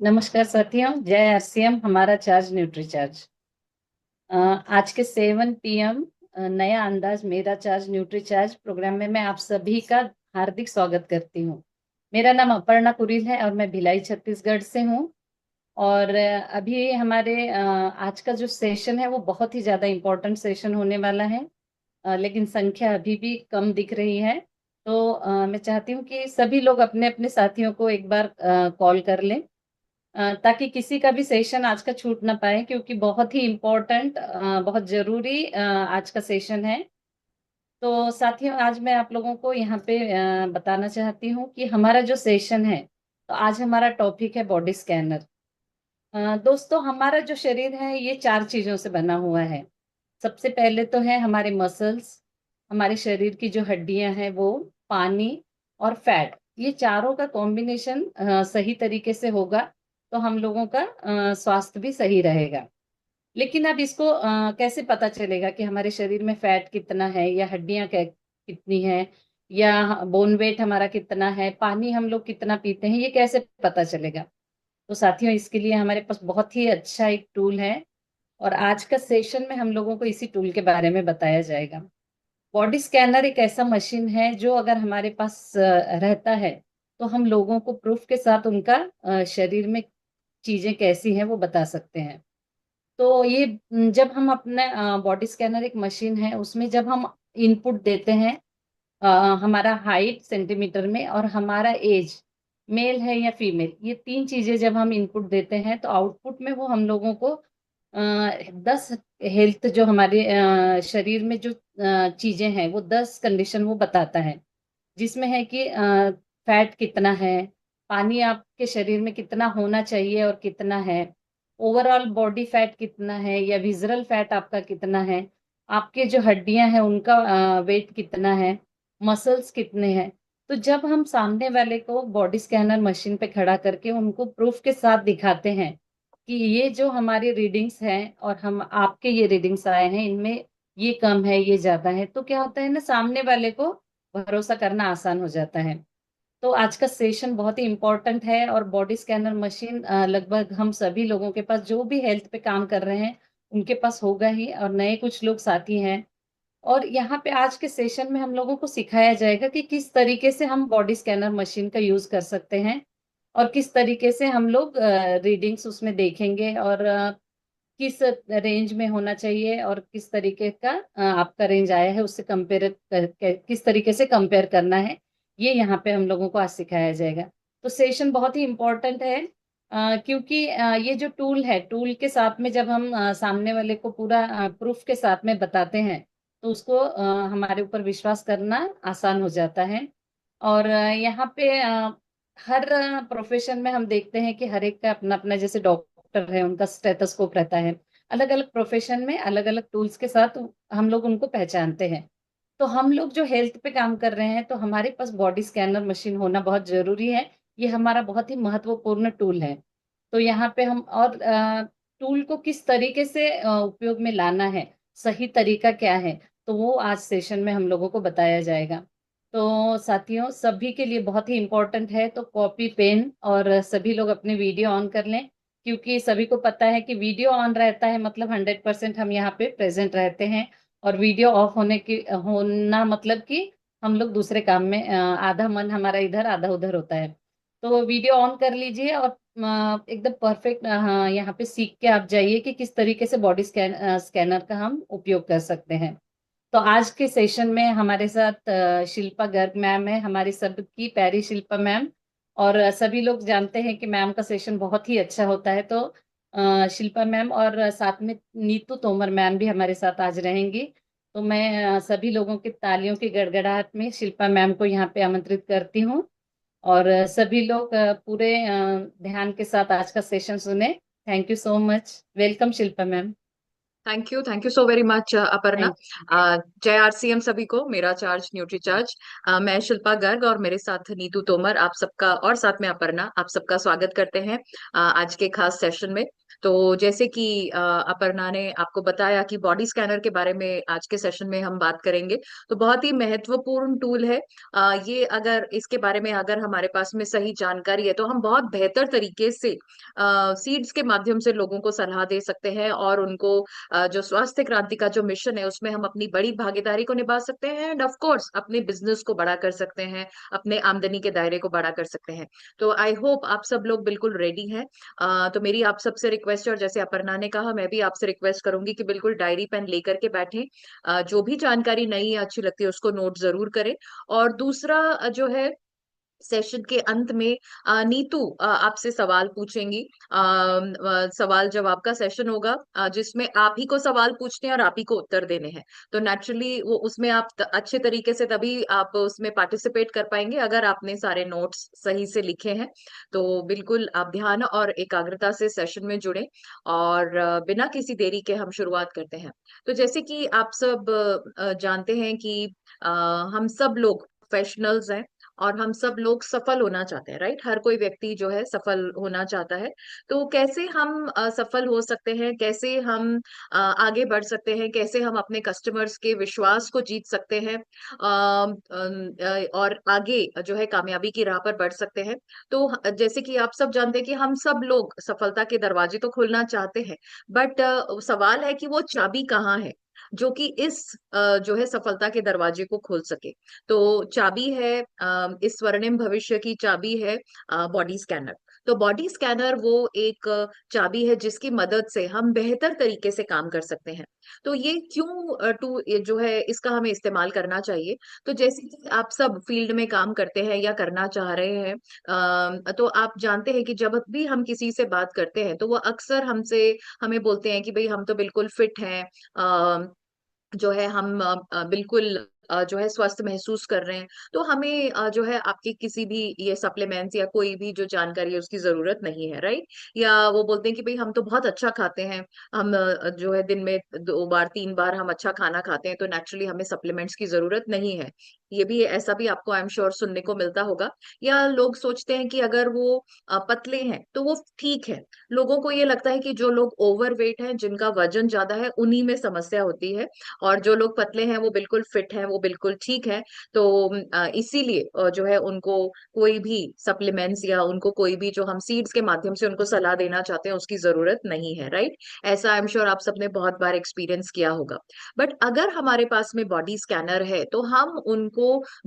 नमस्कार साथियों, जय आरसीएम हमारा चार्ज न्यूट्री चार्ज। आज के 7 PM नया अंदाज मेरा चार्ज न्यूट्री चार्ज प्रोग्राम में मैं आप सभी का हार्दिक स्वागत करती हूँ। मेरा नाम अपर्णा कुरील है और मैं भिलाई छत्तीसगढ़ से हूँ। और अभी हमारे आज का जो सेशन है वो बहुत ही ज़्यादा इम्पोर्टेंट सेशन होने वाला है। लेकिन संख्या अभी भी कम दिख रही है। तो मैं चाहती हूँ कि सभी लोग अपने अपने साथियों को एक बार कॉल कर लें, ताकि किसी का भी सेशन आज का छूट ना पाए, क्योंकि बहुत ही इम्पोर्टेंट, बहुत ज़रूरी आज का सेशन है। तो साथियों, आज मैं आप लोगों को यहाँ पे बताना चाहती हूँ कि हमारा जो सेशन है, तो आज हमारा टॉपिक है बॉडी स्कैनर। दोस्तों, हमारा जो शरीर है ये 4 चीज़ों से बना हुआ है। सबसे पहले तो है हमारे मसल्स, हमारे शरीर की जो हड्डियाँ हैं वो, पानी और फैट। ये चारों का कॉम्बिनेशन सही तरीके से होगा तो हम लोगों का स्वास्थ्य भी सही रहेगा। लेकिन अब इसको कैसे पता चलेगा कि हमारे शरीर में फैट कितना है या हड्डियाँ कितनी है, या बोन वेट हमारा कितना है, पानी हम लोग कितना पीते हैं, ये कैसे पता चलेगा? तो साथियों, इसके लिए हमारे पास बहुत ही अच्छा एक टूल है और आज का सेशन में हम लोगों को इसी टूल के बारे में बताया जाएगा। बॉडी स्कैनर एक ऐसा मशीन है जो अगर हमारे पास रहता है तो हम लोगों को प्रूफ के साथ उनका शरीर में चीजें कैसी हैं वो बता सकते हैं। तो ये जब हम अपने बॉडी स्कैनर एक मशीन है, उसमें जब हम इनपुट देते हैं, अ, हमारा हाइट सेंटीमीटर में और हमारा एज, मेल है या फीमेल, ये 3 चीज़ें जब हम इनपुट देते हैं तो आउटपुट में वो हम लोगों को 10 हेल्थ जो हमारे शरीर में जो चीज़ें हैं वो 10 कंडीशन वो बताता है। जिसमें है कि फैट कितना है, पानी आपके शरीर में कितना होना चाहिए और कितना है, ओवरऑल बॉडी फैट कितना है या विज़रल फैट आपका कितना है, आपके जो हड्डियाँ हैं उनका वेट कितना है, मसल्स कितने हैं। तो जब हम सामने वाले को बॉडी स्कैनर मशीन पे खड़ा करके उनको प्रूफ के साथ दिखाते हैं कि ये जो हमारी रीडिंग्स हैं और हम आपके ये रीडिंग्स आए हैं, इनमें ये कम है, ये ज़्यादा है, तो क्या होता है ना, सामने वाले को भरोसा करना आसान हो जाता है। तो आज का सेशन बहुत ही इम्पोर्टेंट है और बॉडी स्कैनर मशीन लगभग हम सभी लोगों के पास, जो भी हेल्थ पे काम कर रहे हैं, उनके पास होगा ही, और नए कुछ लोग साथी हैं। और यहाँ पे आज के सेशन में हम लोगों को सिखाया जाएगा कि किस तरीके से हम बॉडी स्कैनर मशीन का यूज़ कर सकते हैं और किस तरीके से हम लोग रीडिंग्स उसमें देखेंगे, और किस रेंज में होना चाहिए और किस तरीके का आपका रेंज आया है, उससे कंपेयर करके किस तरीके से कंपेयर करना है, ये यहाँ पे हम लोगों को आज सिखाया जाएगा। तो सेशन बहुत ही इम्पोर्टेंट है, क्योंकि ये जो टूल है, टूल के साथ में जब हम सामने वाले को पूरा प्रूफ के साथ में बताते हैं, तो उसको हमारे ऊपर विश्वास करना आसान हो जाता है। और यहाँ पे हर प्रोफेशन में हम देखते हैं कि हर एक का अपना-अपना, जैसे डॉक्टर है, उनका स्टेथोस्कोप रहता है। अलग-अलग प्रोफेशन में अलग-अलग टूल्स के साथ हम लोग उनको पहचानते हैं। तो हम लोग जो हेल्थ पे काम कर रहे हैं, तो हमारे पास बॉडी स्कैनर मशीन होना बहुत ज़रूरी है। ये हमारा बहुत ही महत्वपूर्ण टूल है। तो यहाँ पे हम और टूल को किस तरीके से उपयोग में लाना है, सही तरीका क्या है, तो वो आज सेशन में हम लोगों को बताया जाएगा। तो साथियों, सभी के लिए बहुत ही इम्पोर्टेंट है, तो कॉपी, पेन और सभी लोग अपने वीडियो ऑन कर लें, क्योंकि सभी को पता है कि वीडियो ऑन रहता है मतलब 100% हम यहाँ पे प्रेज़ेंट रहते हैं, और वीडियो ऑफ होना मतलब कि हम लोग दूसरे काम में, आधा मन हमारा इधर, आधा उधर होता है। तो वीडियो ऑन कर लीजिए और एकदम परफेक्ट, हाँ, यहाँ पे सीख के आप जाइए कि किस तरीके से बॉडी स्कैनर का हम उपयोग कर सकते हैं। तो आज के सेशन में हमारे साथ शिल्पा गर्ग मैम है, हमारी सबकी प्यारी शिल्पा मैम। और सभी लोग जानते हैं कि मैम का सेशन बहुत ही अच्छा होता है। तो शिल्पा मैम और साथ में नीतू तोमर मैम भी हमारे साथ आज रहेंगी। तो मैं सभी लोगों की तालियों की गड़गड़ाहट में शिल्पा मैम को यहाँ पे आमंत्रित करती हूँ, और सभी लोग पूरे ध्यान के साथ आज का सेशन सुने। Thank you so much. Welcome Shilpa ma'am. Thank you so very much Aparna. Thank जय आरसीएम सभी को, मेरा चार्ज न्यूट्री चार्ज। मैं शिल्पा गर्ग और मेरे साथ नीतू तोमर, आप सबका, और साथ में अपर्णा, आप सबका स्वागत करते हैं आज के खास सेशन में। तो जैसे कि अपर्णा ने आपको बताया कि बॉडी स्कैनर के बारे में आज के सेशन में हम बात करेंगे। तो बहुत ही महत्वपूर्ण टूल है ये। अगर इसके बारे में अगर हमारे पास में सही जानकारी है तो हम बहुत बेहतर तरीके से सीड्स के माध्यम से लोगों को सलाह दे सकते हैं, और उनको जो स्वास्थ्य क्रांति का जो मिशन है उसमें हम अपनी बड़ी भागीदारी को निभा सकते हैं, एंड ऑफ कोर्स अपने बिजनेस को बड़ा कर सकते हैं, अपने आमदनी के दायरे को बड़ा कर सकते हैं। तो आई होप आप सब लोग बिल्कुल रेडी हैं। तो मेरी आप सबसे रिक्वेस्ट है, और जैसे अपर्णा ने कहा, मैं भी आपसे रिक्वेस्ट करूंगी कि बिल्कुल डायरी पेन लेकर के बैठें। जो भी जानकारी नई या अच्छी लगती है उसको नोट जरूर करें। और दूसरा जो है, सेशन के अंत में नीतू आपसे सवाल पूछेंगी। सवाल जवाब का सेशन होगा जिसमें आप ही को सवाल पूछने हैं और आप ही को उत्तर देने हैं। तो नेचुरली वो उसमें आप अच्छे तरीके से तभी आप उसमें पार्टिसिपेट कर पाएंगे अगर आपने सारे नोट्स सही से लिखे हैं। तो बिल्कुल आप ध्यान और एकाग्रता से सेशन में जुड़े, और बिना किसी देरी के हम शुरुआत करते हैं। तो जैसे कि आप सब जानते हैं कि हम सब लोग प्रोफेशनल्स हैं, और हम सब लोग सफल होना चाहते हैं, राइट? हर कोई व्यक्ति जो है सफल होना चाहता है। तो कैसे हम सफल हो सकते हैं, कैसे हम आगे बढ़ सकते हैं, कैसे हम अपने कस्टमर्स के विश्वास को जीत सकते हैं, और आगे जो है कामयाबी की राह पर बढ़ सकते हैं। तो जैसे कि आप सब जानते हैं कि हम सब लोग सफलता के दरवाजे तो खोलना चाहते हैं, बट सवाल है कि वो चाबी कहाँ है जो कि इस जो है सफलता के दरवाजे को खोल सके। तो चाबी है, इस स्वर्णिम भविष्य की चाबी है बॉडी स्कैनर। तो बॉडी स्कैनर वो एक चाबी है जिसकी मदद से हम बेहतर तरीके से काम कर सकते हैं। तो ये क्यों ये जो है इसका हमें इस्तेमाल करना चाहिए। तो जैसे कि आप सब फील्ड में काम करते हैं या करना चाह रहे हैं, तो आप जानते हैं कि जब भी हम किसी से बात करते हैं तो वो अक्सर हमसे हमें बोलते हैं कि भाई हम तो बिल्कुल फिट हैं, जो है हम बिल्कुल जो है स्वस्थ महसूस कर रहे हैं। तो हमें जो है आपकी किसी भी ये सप्लीमेंट्स या कोई भी जो जानकारी है उसकी जरूरत नहीं है, राइट? या वो बोलते हैं कि भाई हम तो बहुत अच्छा खाते हैं, हम जो है दिन में 2 बार 3 बार हम अच्छा खाना खाते हैं, तो नेचुरली हमें सप्लीमेंट्स की जरूरत नहीं है। ये भी, ऐसा भी आपको आई एम श्योर सुनने को मिलता होगा। या लोग सोचते हैं कि अगर वो पतले हैं तो वो ठीक है। लोगों को ये लगता है कि जो लोग ओवरवेट हैं, जिनका वजन ज्यादा है, उन्हीं में समस्या होती है, और जो लोग पतले हैं वो बिल्कुल फिट हैं, वो बिल्कुल ठीक है। तो इसीलिए जो है उनको कोई भी सप्लीमेंट्स या उनको कोई भी जो हम सीड्स के माध्यम से उनको सलाह देना चाहते हैं उसकी जरूरत नहीं है, राइट? ऐसा आई एम श्योर आप सबने बहुत बार एक्सपीरियंस किया होगा। बट अगर हमारे पास में बॉडी स्कैनर है तो हम उनको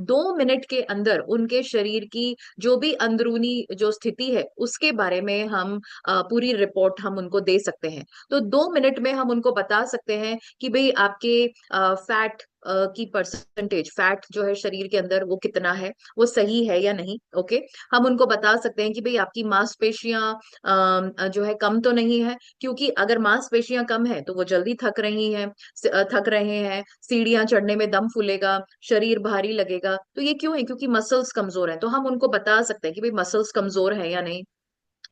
2 मिनट के अंदर उनके शरीर की जो भी अंदरूनी जो स्थिति है उसके बारे में हम पूरी रिपोर्ट हम उनको दे सकते हैं। तो 2 मिनट में हम उनको बता सकते हैं कि भाई आपके फैट की परसेंटेज, फैट जो है शरीर के अंदर वो कितना है, वो सही है या नहीं। ओके, हम उनको बता सकते हैं कि भाई आपकी मांसपेशियां जो है कम तो नहीं है, क्योंकि अगर मांसपेशियां कम है तो वो जल्दी थक रही हैं, थक रहे हैं, सीढ़ियां चढ़ने में दम फूलेगा, शरीर भारी लगेगा। तो ये क्यों है? क्योंकि मसल्स कमजोर हैं। तो हम उनको बता सकते हैं कि भाई मसल्स कमजोर है या नहीं।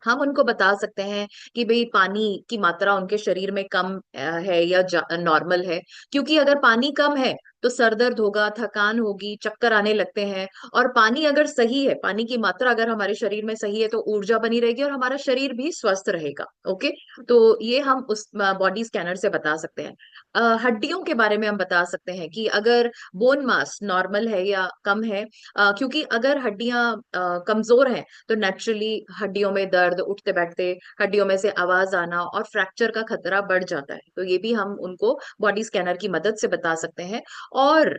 हम उनको बता सकते हैं कि भाई पानी की मात्रा उनके शरीर में कम है या नॉर्मल है, क्योंकि अगर पानी कम है तो सर दर्द होगा, थकान होगी, चक्कर आने लगते हैं। और पानी अगर सही है, पानी की मात्रा अगर हमारे शरीर में सही है तो ऊर्जा बनी रहेगी और हमारा शरीर भी स्वस्थ रहेगा। ओके, तो ये हम उस बॉडी स्कैनर से बता सकते हैं। हड्डियों के बारे में हम बता सकते हैं कि अगर बोन मास नॉर्मल है या कम है, क्योंकि अगर हड्डियां कमजोर हैं तो नेचुरली हड्डियों में दर्द, उठते बैठते हड्डियों में से आवाज आना और फ्रैक्चर का खतरा बढ़ जाता है। तो ये भी हम उनको बॉडी स्कैनर की मदद से बता सकते हैं। और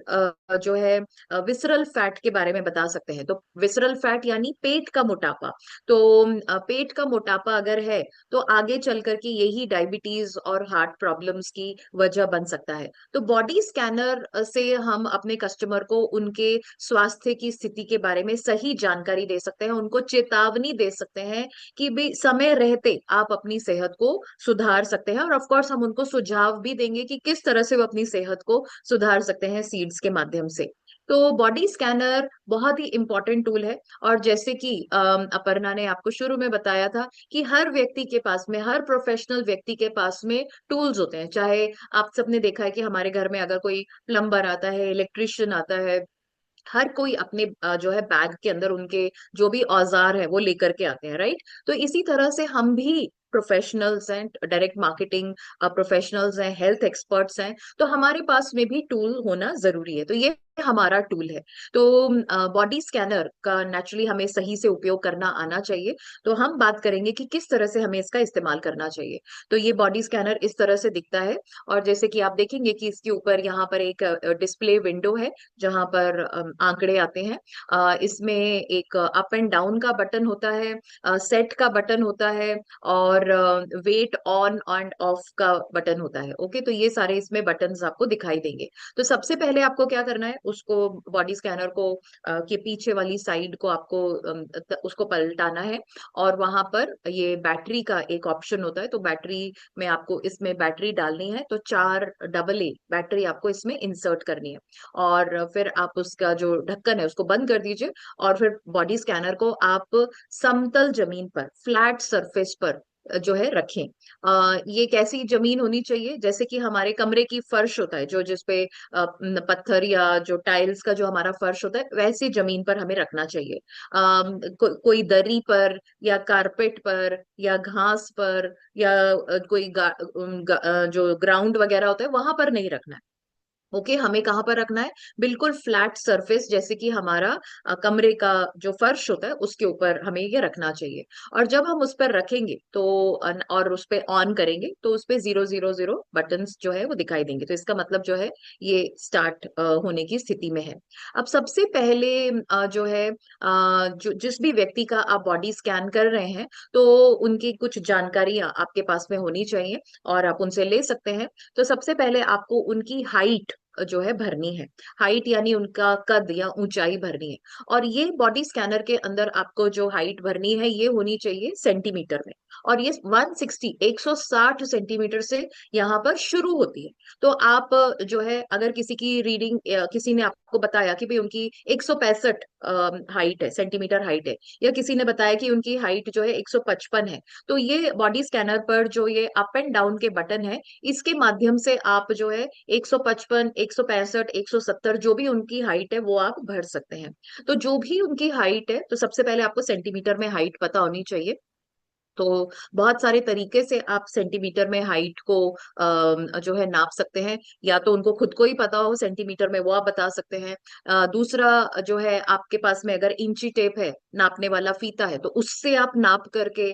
जो है विसरल फैट के बारे में बता सकते हैं। तो विसरल फैट यानी पेट का मोटापा। तो पेट का मोटापा अगर है तो आगे चल करके यही डायबिटीज और हार्ट प्रॉब्लम्स की वजह बन सकता है। तो बॉडी स्कैनर से हम अपने कस्टमर को उनके स्वास्थ्य की स्थिति के बारे में सही जानकारी दे सकते हैं, उनको चेतावनी दे सकते हैं कि भी समय रहते आप अपनी सेहत को सुधार सकते हैं। और ऑफ कोर्स हम उनको सुझाव भी देंगे कि किस तरह से वो अपनी सेहत को सुधार सकते हैं सीड्स के माध्यम से। तो बॉडी स्कैनर बहुत ही इंपॉर्टेंट टूल है। और जैसे कि अपर्णा ने आपको शुरू में बताया था कि हर व्यक्ति के पास में, हर प्रोफेशनल व्यक्ति के पास में टूल्स होते हैं। चाहे आप सबने देखा है कि हमारे घर में अगर कोई प्लम्बर आता है, इलेक्ट्रिशियन आता है, हर कोई अपने जो है बैग के अंदर उनके जो भी औजार है वो लेकर के आते हैं, राइट। तो इसी तरह से हम भी प्रोफेशनल्स हैं, डायरेक्ट मार्केटिंग प्रोफेशनल्स हैं, हेल्थ एक्सपर्ट्स हैं, तो हमारे पास में भी टूल होना जरूरी है। तो ये हमारा टूल है। तो बॉडी स्कैनर का नेचुरली हमें सही से उपयोग करना आना चाहिए। तो हम बात करेंगे कि किस तरह से हमें इसका इस्तेमाल करना चाहिए। तो ये बॉडी स्कैनर इस तरह से दिखता है। और जैसे कि आप देखेंगे कि इसके ऊपर यहाँ पर एक डिस्प्ले विंडो है जहां पर आंकड़े आते हैं। इसमें एक अप एंड डाउन का बटन होता है, सेट का बटन होता है, और वेट ऑन एंड ऑफ का बटन होता है। ओके, तो ये सारे इसमें बटन्स आपको दिखाई देंगे। तो सबसे पहले आपको क्या करना है, उसको बॉडी स्कैनर को के पीछे वाली साइड को आपको उसको पलटाना है। और वहां पर ये बैटरी का एक ऑप्शन होता है, तो बैटरी में आपको इसमें बैटरी डालनी है। तो 4 AA बैटरी आपको इसमें इंसर्ट करनी है। और फिर आप उसका जो ढक्कन है उसको बंद कर दीजिए। और फिर बॉडी स्कैनर को आप समतल जमीन पर, फ्लैट सरफेस पर जो है रखें। ये कैसी जमीन होनी चाहिए, जैसे कि हमारे कमरे की फर्श होता है जो जिसपे पत्थर या जो टाइल्स का जो हमारा फर्श होता है, वैसी जमीन पर हमें रखना चाहिए। कोई दरी पर या कारपेट पर या घास पर या कोई जो ग्राउंड वगैरह होता है वहां पर नहीं रखना है। ओके, हमें कहाँ पर रखना है, बिल्कुल फ्लैट सरफेस, जैसे कि हमारा कमरे का जो फर्श होता है उसके ऊपर हमें ये रखना चाहिए। और जब हम उस पर रखेंगे तो और उस पर ऑन करेंगे तो उस पे 000 बटन्स जो है वो दिखाई देंगे। तो इसका मतलब जो है ये स्टार्ट होने की स्थिति में है। अब सबसे पहले जो है जो जिस भी व्यक्ति का आप बॉडी स्कैन कर रहे हैं, तो उनकी कुछ जानकारियां आपके पास में होनी चाहिए और आप उनसे ले सकते हैं। तो सबसे पहले आपको उनकी हाइट जो है भरनी है। हाइट यानी उनका कद या ऊंचाई भरनी है। और ये बॉडी स्कैनर के अंदर आपको जो हाइट भरनी है ये होनी चाहिए सेंटीमीटर में। और ये 160 सेंटीमीटर से यहाँ पर शुरू होती है। तो आप जो है अगर किसी की रीडिंग, किसी ने आपको बताया कि भाई उनकी 165 हाइट है, सेंटीमीटर हाइट है, या किसी ने बताया कि उनकी हाइट जो है 155 है, तो ये बॉडी स्कैनर पर जो ये अप एंड डाउन के बटन है, इसके माध्यम से आप जो है 155, 165, 170 जो भी उनकी हाइट है वो आप भर सकते हैं। तो जो भी उनकी हाइट है, तो सबसे पहले आपको सेंटीमीटर में हाइट पता होनी चाहिए। तो बहुत सारे तरीके से आप सेंटीमीटर में हाइट को जो है नाप सकते हैं। या तो उनको खुद को ही पता हो सेंटीमीटर में, वो आप बता सकते हैं। दूसरा जो है, आपके पास में अगर इंची टेप है, नापने वाला फीता है, तो उससे आप नाप करके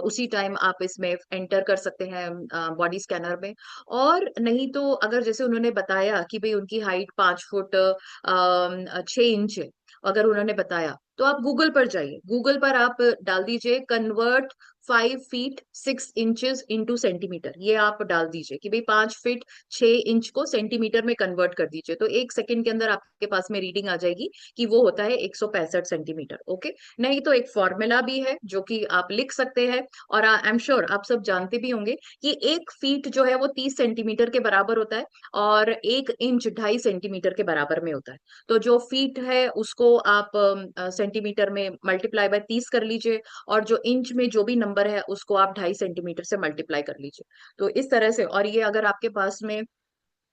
उसी टाइम आप इसमें एंटर कर सकते हैं बॉडी स्कैनर में। और नहीं तो अगर जैसे उन्होंने बताया कि भाई उनकी हाइट 5 फुट 6 इंच है, अगर उन्होंने बताया, तो आप गूगल पर जाइए, गूगल पर आप डाल दीजिए convert 5 feet 6 inches into centimetre. ये आप डाल दीजिए कि भाई 5 फीट 6 इंच को सेंटीमीटर में कन्वर्ट कर दीजिए। तो 1 सेकंड के अंदर आपके पास में रीडिंग आ जाएगी कि वो होता है 165 सेंटीमीटर। ओके, नहीं तो एक फॉर्मूला भी है जो कि आप लिख सकते हैं। और आई एम श्योर आप सब जानते भी होंगे कि 1 फीट जो है वो 30 सेंटीमीटर के बराबर होता है, और 1 इंच 2.5 सेंटीमीटर के बराबर में होता है। तो जो फीट है उसको आप सेंटीमीटर में मल्टीप्लाई बाय 30 कर लीजिए, और जो इंच में जो भी नंबर है उसको आप 2.5 सेंटीमीटर से मल्टीप्लाई कर लीजिए। तो इस तरह से, और ये अगर आपके पास में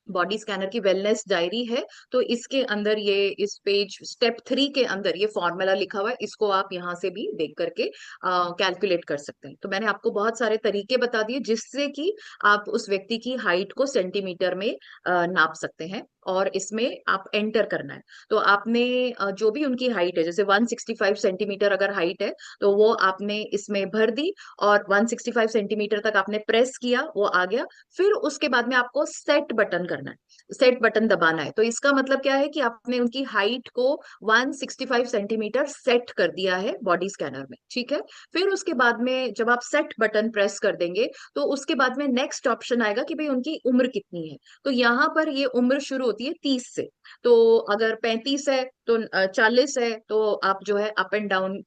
बॉडी स्कैनर की वेलनेस डायरी है, तो इसके अंदर ये इस पेज स्टेप 3 के अंदर ये फॉर्मूला लिखा हुआ है, इसको आप यहाँ से भी देख करके कैलकुलेट कर सकते हैं। तो मैंने आपको बहुत सारे तरीके बता दिए जिससे कि आप उस व्यक्ति की हाइट को सेंटीमीटर में नाप सकते हैं। और इसमें आप एंटर करना है। तो आपने जो भी उनकी हाइट है, जैसे 165 सेंटीमीटर अगर हाइट है, तो वो आपने इसमें भर दी, और 165 सेंटीमीटर तक आपने प्रेस किया, वो आ गया। फिर उसके बाद में आपको सेट बटन करना है, सेट बटन दबाना है। तो इसका मतलब क्या है कि आपने उनकी हाइट को 165 सेंटीमीटर सेट कर दिया है बॉडी स्कैनर में, ठीक है। फिर उसके बाद में जब आप सेट बटन प्रेस कर देंगे, तो उसके बाद में नेक्स्ट ऑप्शन आएगा कि भाई उनकी उम्र कितनी है। तो यहाँ पर ये उम्र शुरू होती होती है 30 से। तो अगर 35 है तो 40 है तो आप जो है अप एंड डाउन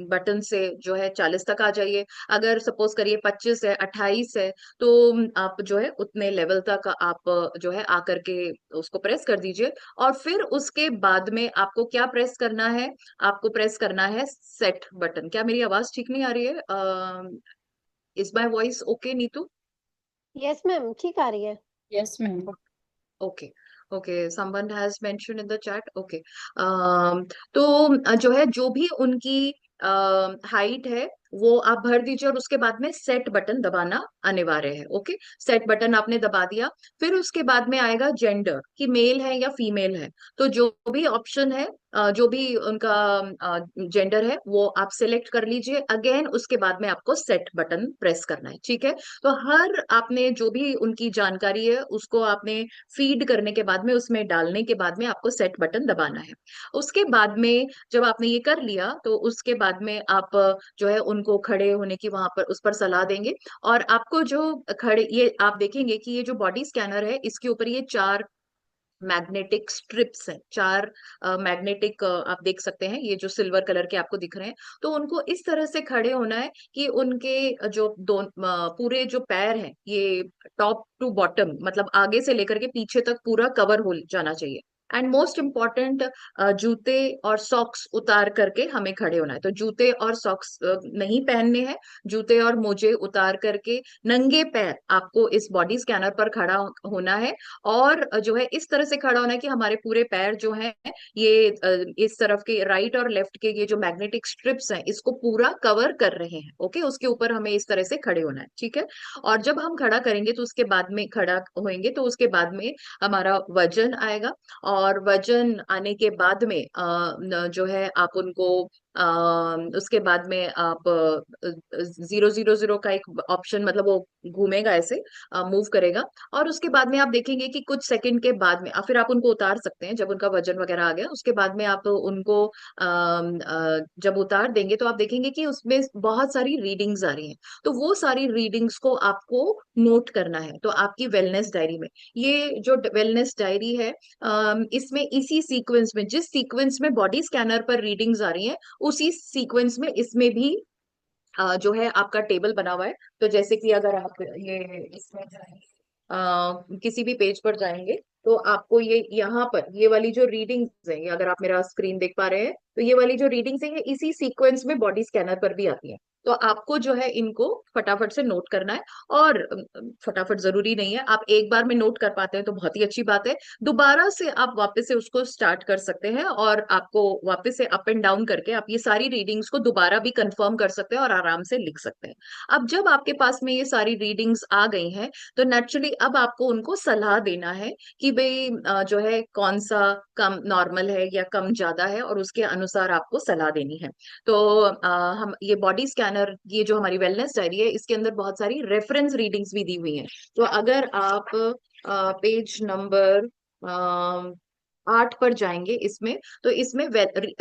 बटन से जो है 40 तक आ जाइए। अगर सपोज करिए 25 है, 28 है, तो आप जो है उतने लेवल तक आप जो है आकर के उसको प्रेस कर दीजिए। और फिर उसके बाद में आपको क्या प्रेस करना है? आपको प्रेस करना है सेट बटन। क्या मेरी आवाज ठीक नहीं आ रही है? Is my voice okay Neetu? Yes ma'am, ठीक आ रही है। Yes ma'am. Okay. Okay, someone has mention in the chat. Okay. तो जो है जो भी उनकी हाइट है वो आप भर दीजिए और उसके बाद में सेट बटन दबाना अनिवार्य है। ओके, सेट बटन आपने दबा दिया। फिर उसके बाद में आएगा जेंडर, कि मेल है या फीमेल है। तो जो भी ऑप्शन है, जो भी उनका जेंडर है वो आप सिलेक्ट कर लीजिए। अगेन उसके बाद में आपको सेट बटन प्रेस करना है। ठीक है, तो हर आपने जो भी उनकी जानकारी है उसको आपने फीड करने के बाद में, उसमें डालने के बाद में आपको सेट बटन दबाना है। उसके बाद में जब आपने ये कर लिया तो उसके बाद में आप जो है उनको खड़े होने की वहां पर उस पर सलाह देंगे। और आपको जो खड़े, ये आप देखेंगे कि ये जो बॉडी स्कैनर है इसके ऊपर ये 4 मैग्नेटिक स्ट्रिप्स हैं, 4 मैग्नेटिक आप देख सकते हैं, ये जो सिल्वर कलर के आपको दिख रहे हैं। तो उनको इस तरह से खड़े होना है कि उनके जो पूरे जो पैर हैं ये टॉप टू बॉटम, मतलब आगे से लेकर के पीछे तक पूरा कवर हो जाना चाहिए। एंड मोस्ट इम्पॉर्टेंट, जूते और सॉक्स उतार करके हमें खड़े होना है। तो जूते और सॉक्स नहीं पहनने हैं, जूते और मोजे उतार करके नंगे पैर आपको इस बॉडी स्कैनर पर खड़ा होना है। और जो है इस तरह से खड़ा होना है कि हमारे पूरे पैर जो हैं ये इस तरफ के राइट और लेफ्ट के ये जो मैग्नेटिक स्ट्रिप्स हैं इसको पूरा कवर कर रहे हैं। ओके, उसके ऊपर हमें इस तरह से खड़े होना है। ठीक है, और जब हम खड़ा करेंगे तो उसके बाद में खड़ा होएंगे तो उसके बाद में हमारा वजन आएगा। और वजन आने के बाद में जो है आप उनको उसके बाद में आप 000 का एक ऑप्शन, मतलब वो घूमेगा ऐसे, मूव करेगा। और उसके बाद में आप देखेंगे कि कुछ सेकंड के बाद में फिर आप उनको उतार सकते हैं जब उनका वजन वगैरह आ गया। उसके बाद में आप उनको जब उतार देंगे तो आप देखेंगे कि उसमें बहुत सारी रीडिंग्स आ रही हैं। तो वो सारी रीडिंग्स को आपको नोट करना है। तो आपकी वेलनेस डायरी में, ये जो वेलनेस डायरी है, इसमें इसी सीक्वेंस में, जिस सीक्वेंस में बॉडी स्कैनर पर रीडिंग्स आ रही हैं उसी सीक्वेंस में इसमें भी जो है आपका टेबल बना हुआ है। तो जैसे कि अगर आप ये इसमें जाएंगे, किसी भी पेज पर जाएंगे तो आपको ये यहाँ पर ये वाली जो रीडिंग्स है, ये अगर आप मेरा स्क्रीन देख पा रहे हैं तो ये वाली जो रीडिंग्स है ये इसी सीक्वेंस में बॉडी स्कैनर पर भी आती है। तो आपको जो है इनको फटाफट से नोट करना है। और फटाफट जरूरी नहीं है, आप एक बार में नोट कर पाते हैं तो बहुत ही अच्छी बात है। दोबारा से आप वापस से उसको स्टार्ट कर सकते हैं और आपको वापस से अप एंड डाउन करके आप ये सारी रीडिंग्स को दोबारा भी कंफर्म कर सकते हैं और आराम से लिख सकते हैं। अब जब आपके पास में ये सारी रीडिंग्स आ गई हैं तो नेचुरली अब आपको उनको सलाह देना है कि भाई जो है कौन सा कम नॉर्मल है या कम ज्यादा है, और उसके अनुसार आपको सलाह देनी है। तो हम ये बॉडी स्कैनर, ये जो हमारी वेलनेस डायरी है इसके अंदर बहुत सारी रेफरेंस रीडिंग्स भी दी हुई हैं। तो अगर आप पेज नंबर 8 पर जाएंगे इसमें, तो इसमें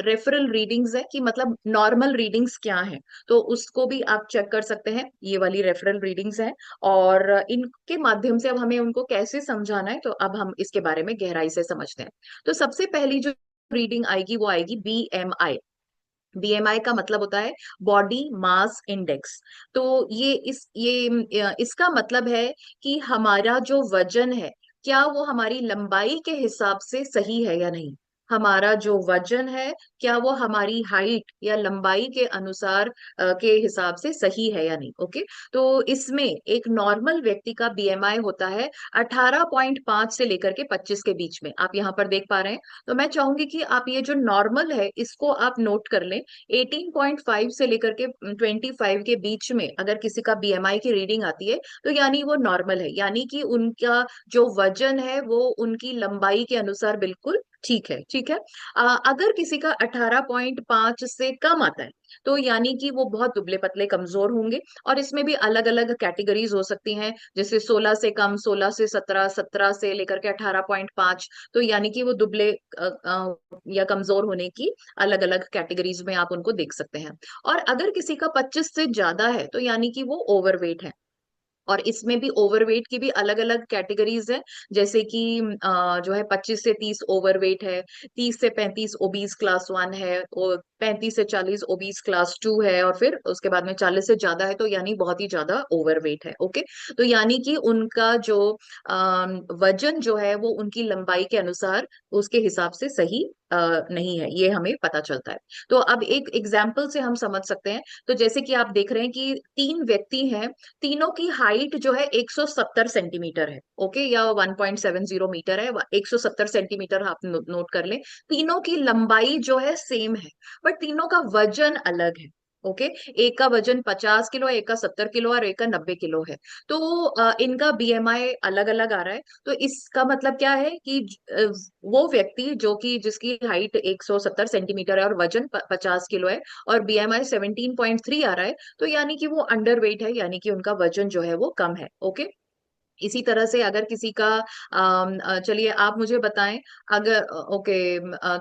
रेफरल रीडिंग्स है कि मतलब नॉर्मल रीडिंग्स क्या है, तो उसको भी आप चेक कर सकते हैं। ये वाली रेफरल रीडिंग्स है और इनके माध्यम से अब हमें उनको कैसे समझाना है तो अब हम इसके बारे में गहराई से समझते हैं। तो सबसे पहली जो रीडिंग आएगी वो आएगी BMI। बीएमआई का मतलब होता है बॉडी मास इंडेक्स। तो इसका मतलब है कि हमारा जो वजन है क्या वो हमारी लंबाई के हिसाब से सही है या नहीं। हमारा जो वजन है क्या वो हमारी हाइट या लंबाई के अनुसार के हिसाब से सही है या नहीं। ओके, तो इसमें एक नॉर्मल व्यक्ति का बीएमआई होता है 18.5 से लेकर के 25 के बीच में, आप यहाँ पर देख पा रहे हैं। तो मैं चाहूंगी कि आप ये जो नॉर्मल है इसको आप नोट कर लें। 18.5 से लेकर के 25 के बीच में अगर किसी का बीएमआई की रीडिंग आती है तो यानी वो नॉर्मल है, यानी कि उनका जो वजन है वो उनकी लंबाई के अनुसार बिल्कुल ठीक है। ठीक है, अगर किसी का 18.5 से कम आता है तो यानी कि वो बहुत दुबले पतले कमजोर होंगे। और इसमें भी अलग अलग कैटेगरीज हो सकती हैं, जैसे 16 से कम, 16 से 17, 17 से लेकर के 18.5, तो यानी कि वो दुबले या कमजोर होने की अलग अलग कैटेगरीज में आप उनको देख सकते हैं। और अगर किसी का 25 से ज्यादा है तो यानी कि वो ओवरवेट है। और इसमें भी ओवरवेट की भी अलग अलग कैटेगरीज है, जैसे कि जो है 25 से 30 ओवरवेट है, 30 से 35 ओबीज क्लास 1 है, और 35 से 40 ओबीज क्लास 2 है, और फिर उसके बाद में 40 से ज्यादा है तो यानी बहुत ही ज्यादा ओवरवेट है। ओके, तो यानी कि उनका जो वजन जो है वो उनकी लंबाई के अनुसार उसके हिसाब से सही नहीं है, ये हमें पता चलता है। तो अब एक एग्जाम्पल से हम समझ सकते हैं। तो जैसे कि आप देख रहे हैं कि तीन व्यक्ति हैं, तीनों की हाइट जो है 170 सेंटीमीटर है। ओके, या 1.70 मीटर है, 170 सेंटीमीटर आप नोट कर लें। तीनों की लंबाई जो है सेम है, बट तीनों का वजन अलग है। ओके, एक का वजन 50 किलो है, एक का 70 किलो और एक का 90 किलो है। तो इनका बीएमआई अलग अलग आ रहा है। तो इसका मतलब क्या है कि वो व्यक्ति जो कि जिसकी हाइट 170 सेंटीमीटर है और वजन 50 किलो है और बीएमआई 17.3 आ रहा है, तो यानी कि वो अंडर वेट है, यानी कि उनका वजन जो है वो कम है। ओके, इसी तरह से अगर किसी का चलिए आप मुझे बताएं, अगर ओके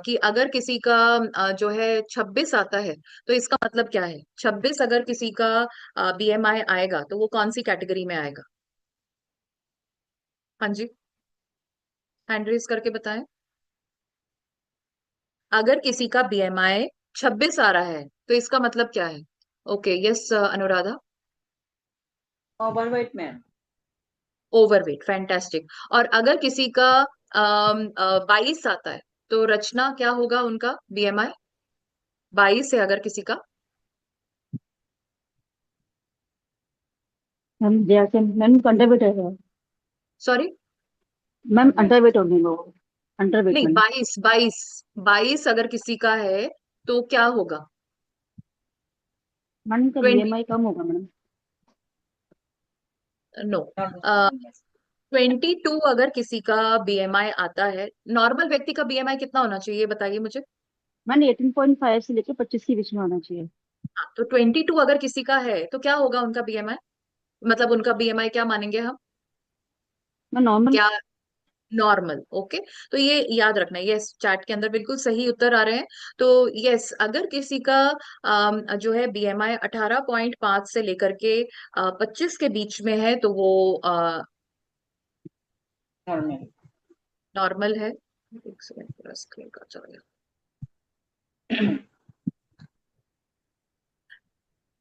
कि अगर किसी का जो है 26 आता है, तो इसका मतलब क्या है? 26 अगर किसी का बीएमआई आएगा तो वो कौन सी कैटेगरी में आएगा? हाँ जी, हैंड रेज करके बताएं। अगर किसी का बीएमआई 26 आ रहा है तो इसका मतलब क्या है? Okay, yes Anuradha. Overweight ma'am. Overweight, fantastic. और अगर किसी का 22 आता है तो रचना क्या होगा उनका बीएमआई? 22 है अगर किसी का। मैम जैसे मैम अंडरवेट है। सॉरी, मैम अंडरवेट होंगे वो। अंडरवेट नहीं, मैम। 22 22 22 अगर किसी का है तो क्या होगा? मैम का 20, बीएमआई कम होगा मैम। नो, 22 अगर किसी का बीएमआई आता है, नॉर्मल व्यक्ति का बीएमआई कितना होना चाहिए, ये बताइए मुझे। मैम 18.5 से लेकर 25 के बीच में होना चाहिए। हाँ, तो 22 अगर किसी का है तो क्या होगा उनका बीएमआई? मतलब उनका बीएमआई क्या मानेंगे हम? मैं नॉर्मल। क्या? नॉर्मल। ओके, तो ये याद रखना। यस, चैट के अंदर बिल्कुल सही उत्तर आ रहे हैं। तो यस, अगर किसी का जो है बीएमआई 18.5 से लेकर के 25 के बीच में है तो वो नॉर्मल। नॉर्मल है। एक सेकंड, पूरा स्क्रीन का चला गया।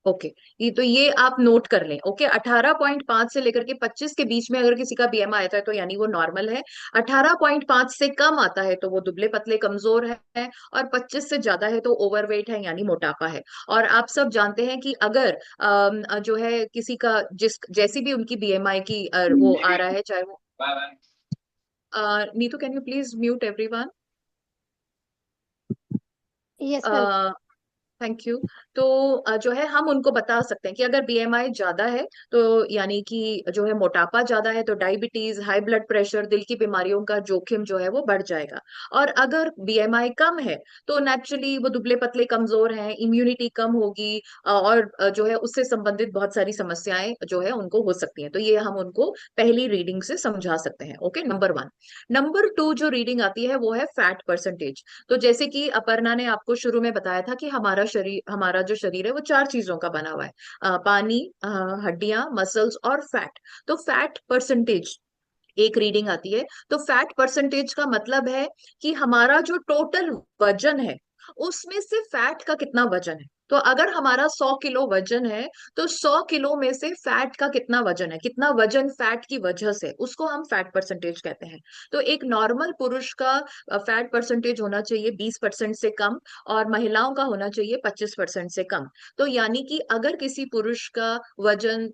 ओके, ये तो ये आप नोट कर लें। ओके, 18.5 से लेकर के 25 के बीच में अगर किसी का बीएमआई आता है तो यानी वो नॉर्मल है। 18.5 से कम आता है तो वो दुबले पतले कमजोर है, और 25 से ज्यादा है तो ओवरवेट है यानी मोटापा है। और आप सब जानते हैं कि अगर जो है किसी का जिस जैसी भी उनकी बीएमआई की वो आ रहा है, चाहे वो Neetu, can you please mute everyone? Yes ma'am. Thank you. तो जो है हम उनको बता सकते हैं कि अगर बीएमआई ज्यादा है तो यानी कि जो है मोटापा ज्यादा है, तो डायबिटीज, हाई ब्लड प्रेशर, दिल की बीमारियों का जोखिम जो है वो बढ़ जाएगा। और अगर बीएमआई कम है तो नेचुरली वो दुबले पतले कमजोर हैं, इम्यूनिटी कम होगी, और जो है उससे संबंधित बहुत सारी समस्याएं जो है उनको हो सकती हैं। तो ये हम उनको पहली रीडिंग से समझा सकते हैं। Okay, number 1। नंबर 2 जो रीडिंग आती है वो है फैट परसेंटेज। तो जैसे कि अपर्णा ने आपको शुरू में बताया था कि हमारा जो शरीर है वो चार चीजों का बना हुआ है, पानी, हड्डियां, मसल्स और फैट। तो फैट परसेंटेज एक रीडिंग आती है। तो फैट परसेंटेज का मतलब है कि हमारा जो टोटल वजन है उसमें से फैट का कितना वजन है। तो अगर हमारा 100 किलो वजन है तो 100 किलो में से फैट का कितना वजन है, कितना वजन फैट की वजह से, उसको हम फैट परसेंटेज कहते हैं। तो एक नॉर्मल पुरुष का फैट परसेंटेज होना चाहिए 20% से कम, और महिलाओं का होना चाहिए 25% से कम। तो यानी कि अगर किसी पुरुष का वजन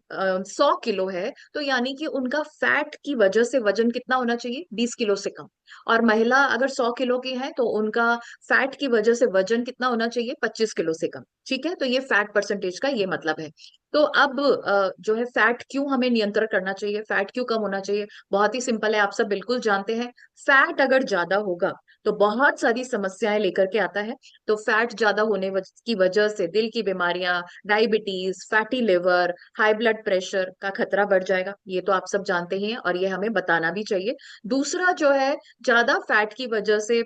100 किलो है तो यानी कि उनका फैट की वजह से वजन कितना होना चाहिए? 20 किलो से कम। और महिला अगर 100 किलो की है तो उनका फैट की वजह से वजन कितना होना चाहिए? 25 किलो से कम। ठीक है, तो ये फैट परसेंटेज का ये मतलब है। तो अब जो है फैट क्यों हमें नियंत्रण करना चाहिए, फैट क्यों कम होना चाहिए? बहुत ही सिंपल है, आप सब बिल्कुल जानते हैं। फैट अगर ज्यादा होगा तो बहुत सारी समस्याएं लेकर के आता है। तो फैट ज्यादा होने की वजह से दिल की बीमारियां, diabetes, fatty liver, high blood pressure का खतरा बढ़ जाएगा। ये तो आप सब जानते ही हैं और ये हमें बताना भी चाहिए। दूसरा जो है, ज्यादा फैट की वजह से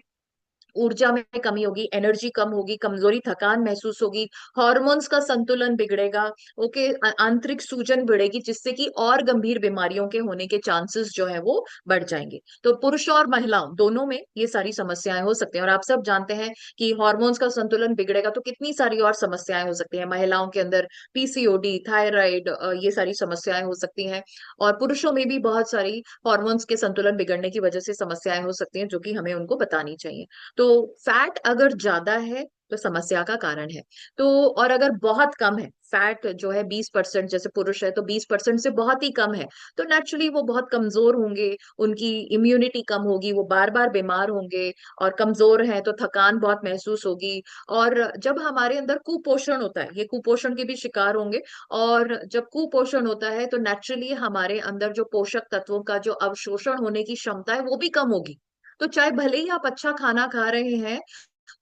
ऊर्जा में कमी होगी, एनर्जी कम होगी, कमजोरी, थकान महसूस होगी, हार्मोन्स का संतुलन बिगड़ेगा। ओके, आंतरिक सूजन बढ़ेगी, जिससे कि और गंभीर बीमारियों के होने के चांसेस जो है वो बढ़ जाएंगे। तो पुरुषों और महिलाओं दोनों में ये सारी समस्याएं हो सकती हैं। और आप सब जानते हैं कि हार्मोन्स का संतुलन बिगड़ेगा तो कितनी सारी और समस्याएं हो सकती हैं। महिलाओं के अंदर पीसीओडी, थायराइड, ये सारी समस्याएं हो सकती हैं। और पुरुषों में भी बहुत सारी हार्मोन्स के संतुलन बिगड़ने की वजह से समस्याएं हो सकती हैं, जो कि हमें उनको बतानी चाहिए। तो फैट अगर ज्यादा है तो समस्या का कारण है। तो और अगर बहुत कम है, फैट जो है 20%, जैसे पुरुष है तो 20% से बहुत ही कम है, तो नेचुरली वो बहुत कमजोर होंगे, उनकी इम्यूनिटी कम होगी, वो बार बार बीमार होंगे। और कमजोर है तो थकान बहुत महसूस होगी। और जब हमारे अंदर कुपोषण होता है, ये कुपोषण के भी शिकार होंगे। और जब कुपोषण होता है तो नेचुरली हमारे अंदर जो पोषक तत्वों का जो अवशोषण होने की क्षमता है वो भी कम होगी। तो चाहे भले ही आप अच्छा खाना खा रहे हैं,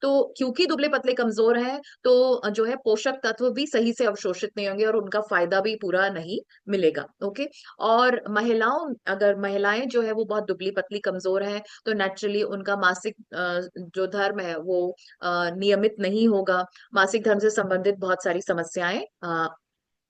तो क्योंकि दुबले पतले कमजोर हैं, तो जो है पोषक तत्व भी सही से अवशोषित नहीं होंगे और उनका फायदा भी पूरा नहीं मिलेगा। ओके। और अगर महिलाएं जो है वो बहुत दुबली पतली कमजोर हैं, तो नेचुरली उनका मासिक जो धर्म है वो नियमित नहीं होगा। मासिक धर्म से संबंधित बहुत सारी समस्याएं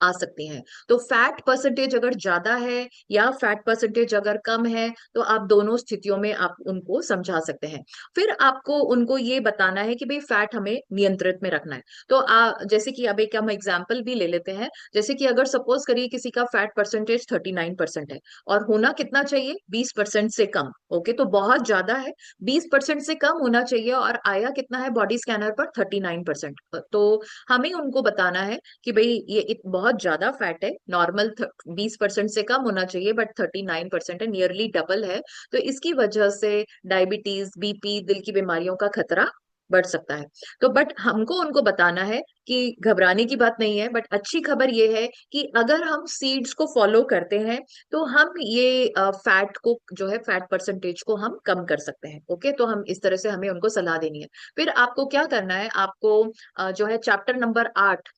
आ सकती हैं। तो फैट परसेंटेज अगर ज्यादा है या फैट परसेंटेज अगर कम है, तो आप दोनों स्थितियों में आप उनको समझा सकते हैं। फिर आपको उनको ये बताना है कि भाई फैट हमें नियंत्रित में रखना है। तो जैसे कि अब एक हम एग्जाम्पल भी ले लेते हैं। जैसे कि अगर सपोज करिए किसी का फैट परसेंटेज 39% है और होना कितना चाहिए, 20% से कम। ओके, तो बहुत ज्यादा है, 20% से कम होना चाहिए, और आया कितना है बॉडी स्कैनर पर, 39%। तो हमें उनको बताना है कि भाई ये बहुत ज्यादा फैट है, नॉर्मल 20% से कम होना चाहिए, बट 39% है, नियरली डबल है। तो इसकी वजह से डायबिटीज, बीपी, दिल की बीमारियों का खतरा बढ़ सकता है। तो बट हमको उनको बताना है कि घबराने की बात नहीं है, बट अच्छी खबर ये है कि अगर हम सीड्स को फॉलो करते हैं तो हम ये फैट को जो है, फैट परसेंटेज को हम कम कर सकते हैं। ओके, तो हम इस तरह से हमें उनको सलाह देनी है। फिर आपको क्या करना है, आपको जो है चैप्टर नंबर 8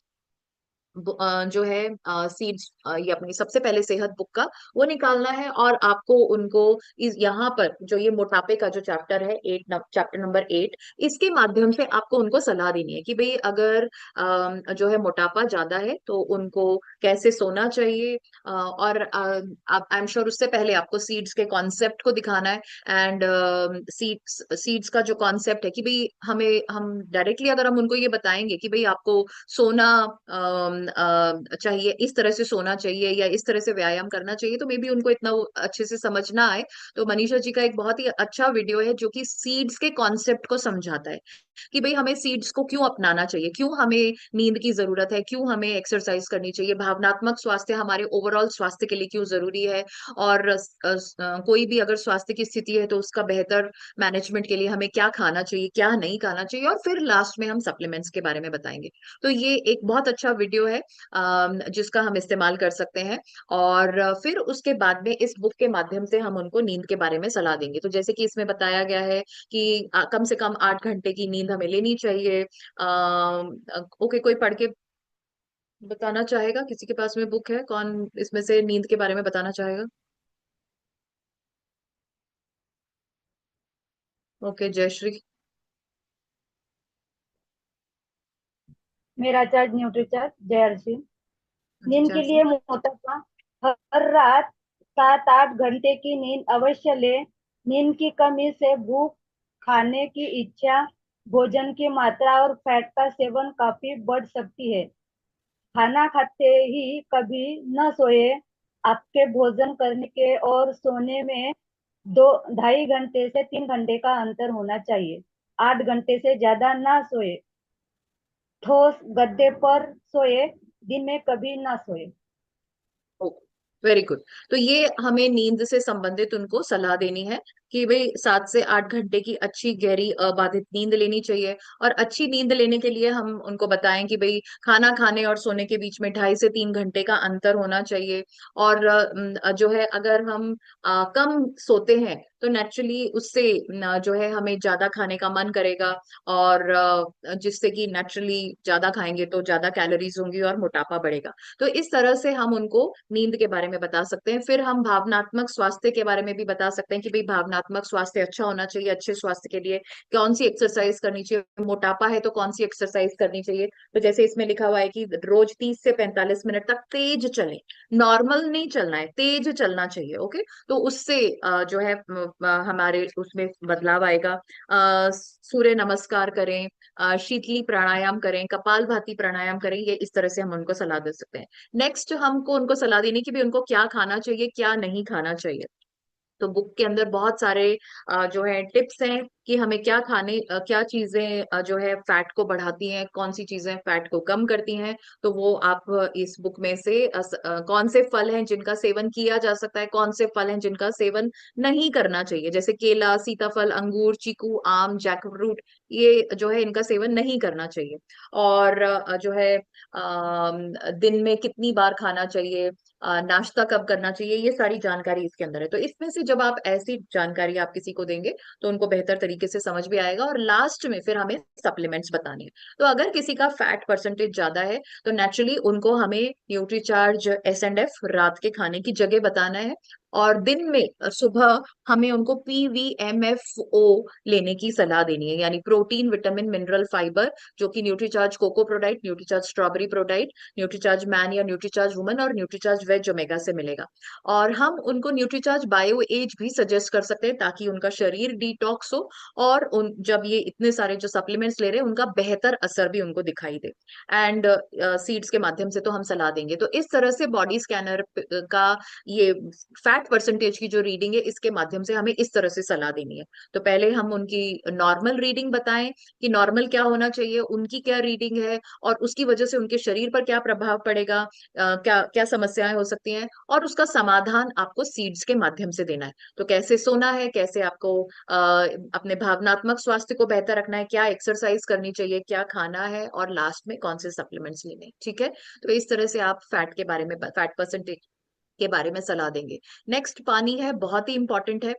जो है सीड्स, ये अपनी सबसे पहले सेहत बुक का वो निकालना है। और आपको उनको इस यहाँ पर जो ये मोटापे का जो चैप्टर है, चैप्टर नंबर 8, इसके माध्यम से आपको उनको सलाह देनी है कि भाई अगर जो है मोटापा ज्यादा है तो उनको कैसे सोना चाहिए। और आई एम श्योर उससे पहले आपको सीड्स के कॉन्सेप्ट को दिखाना है। एंड सीड्स का जो कॉन्सेप्ट है कि भाई हम डायरेक्टली अगर हम उनको ये बताएंगे कि भाई आपको सोना चाहिए, इस तरह से सोना चाहिए या इस तरह से व्यायाम करना चाहिए, तो मे बी उनको इतना अच्छे से समझ ना आए। तो मनीषा जी का एक बहुत ही अच्छा वीडियो है जो कि सीड्स के कॉन्सेप्ट को समझाता है कि भाई हमें सीड्स को क्यों अपनाना चाहिए, क्यों हमें नींद की जरूरत है, क्यों हमें एक्सरसाइज करनी चाहिए, भावनात्मक स्वास्थ्य हमारे ओवरऑल स्वास्थ्य के लिए क्यों जरूरी है। और कोई भी अगर स्वास्थ्य की स्थिति है तो उसका बेहतर मैनेजमेंट के लिए हमें क्या खाना चाहिए, क्या नहीं खाना चाहिए। और फिर लास्ट में हम सप्लीमेंट्स के बारे में बताएंगे। तो ये एक बहुत अच्छा वीडियो है जिसका हम इस्तेमाल कर सकते हैं। और फिर उसके बाद में इस बुक के माध्यम से हम उनको नींद के बारे में सलाह देंगे। तो जैसे कि इसमें बताया गया है कि कम से कम 8 घंटे की नींद हमें लेनी चाहिए। ओके, कोई पढ़ के बताना चाहेगा? किसी के पास में बुक है, कौन इसमें से नींद के बारे में बताना चाहेगा? ओके, जयश्री। मेरा चार्ज न्यूट्रीचार्ज JRC। नींद के जैसे लिए मोटापा, हर रात 7-8 घंटे की नींद अवश्य ले। नींद की कमी से भूख, खाने की इच्छा, भोजन की मात्रा और फैट का सेवन काफी बढ़ सकती है। खाना खाते ही कभी न सोए। आपके भोजन करने के और सोने में 2-2.5 घंटे से 3 घंटे का अंतर होना चाहिए। 8 घंटे से ज्यादा ना सोए। ठोस गद्दे पर सोए, दिन में कभी ना सोए। Very good. तो ये हमें नींद से संबंधित उनको सलाह देनी है कि भाई 7 से 8 घंटे की अच्छी गहरी अबाधित नींद लेनी चाहिए। और अच्छी नींद लेने के लिए हम उनको बताएं कि भाई खाना खाने और सोने के बीच में 2.5 से 3 घंटे का अंतर होना चाहिए। और जो है अगर हम कम सोते हैं तो नेचुरली उससे जो है हमें ज्यादा खाने का मन करेगा। और जिससे कि नेचुरली ज्यादा खाएंगे तो ज्यादा कैलोरीज होंगी और मोटापा बढ़ेगा। तो इस तरह से हम उनको नींद के बारे में बता सकते हैं। फिर हम भावनात्मक स्वास्थ्य के बारे में भी बता सकते हैं कि भाई भावना भावनात्मक स्वास्थ्य अच्छा होना चाहिए, अच्छे स्वास्थ्य के लिए कौन सी एक्सरसाइज करनी चाहिए, मोटापा है तो कौन सी एक्सरसाइज करनी चाहिए। तो जैसे इसमें लिखा हुआ है कि रोज 30 से 45 मिनट तक तेज चलें, नॉर्मल नहीं चलना है, तेज चलना चाहिए। ओके, तो उससे जो है हमारे उसमें बदलाव आएगा। सूर्य नमस्कार करें, शीतली प्राणायाम करें, कपालभाति प्राणायाम करें, ये इस तरह से हम उनको सलाह दे सकते हैं। नेक्स्ट हमको उनको सलाह देनी कि भी उनको क्या खाना चाहिए, क्या नहीं खाना चाहिए। तो बुक के अंदर बहुत सारे जो है टिप्स हैं कि हमें क्या खाने क्या चीजें जो है फैट को बढ़ाती हैं, कौन सी चीजें फैट को कम करती हैं। तो वो आप इस बुक में से कौन से फल हैं जिनका सेवन किया जा सकता है, कौन से फल हैं जिनका सेवन नहीं करना चाहिए, जैसे केला, सीताफल, अंगूर, चीकू, आम, जैकफ्रूट, ये जो है इनका सेवन नहीं करना चाहिए। और जो है दिन में कितनी बार खाना चाहिए, नाश्ता कब करना चाहिए, ये सारी जानकारी इसके अंदर है। तो इसमें से जब आप ऐसी जानकारी आप किसी को देंगे तो उनको बेहतर तरीके से समझ भी आएगा। और लास्ट में फिर हमें सप्लीमेंट्स बताने हैं। तो अगर किसी का फैट परसेंटेज ज्यादा है तो नेचुरली उनको हमें न्यूट्रीचार्ज S&F रात के खाने की जगह बताना है, और दिन में सुबह हमें उनको PVMFO लेने की सलाह देनी है, यानी प्रोटीन, विटामिन, मिनरल, फाइबर, जो कि न्यूट्रीचार्ज कोको प्रोडाइट, न्यूट्रीचार्ज स्ट्रॉबेरी प्रोडाइट, न्यूट्रीचार्ज मैन या न्यूट्रीचार्ज वुमन और न्यूट्रीचार्ज वेज ओमेगा से मिलेगा। और हम उनको न्यूट्रीचार्ज बायो एज भी सजेस्ट कर सकते हैं ताकि उनका शरीर डिटॉक्स हो, और उन जब ये इतने सारे जो सप्लीमेंट्स ले रहे हैं उनका बेहतर असर भी उनको दिखाई दे। एंड सीड्स के माध्यम से तो हम सलाह देंगे। तो इस तरह से बॉडी स्कैनर का ये फैट परसेंटेज की जो रीडिंग है इसके माध्यम से हमें इस तरह से सलाह देनी है। तो पहले हम उनकी नॉर्मल रीडिंग बताएं कि नॉर्मल क्या होना चाहिए, उनकी क्या रीडिंग है, और उसकी वजह से उनके शरीर पर क्या प्रभाव पड़ेगा, क्या क्या समस्याएं हो सकती हैं, और उसका समाधान आपको सीड्स के माध्यम से देना है। तो कैसे सोना है, कैसे आपको अपने भावनात्मक स्वास्थ्य को बेहतर रखना है, क्या एक्सरसाइज करनी चाहिए, क्या खाना है, और लास्ट में कौन से सप्लीमेंट्स लेने हैं। ठीक है, तो इस तरह से आप फैट के बारे में, फैट परसेंटेज के बारे में सलाह देंगे। नेक्स्ट पानी है, बहुत ही इंपॉर्टेंट है।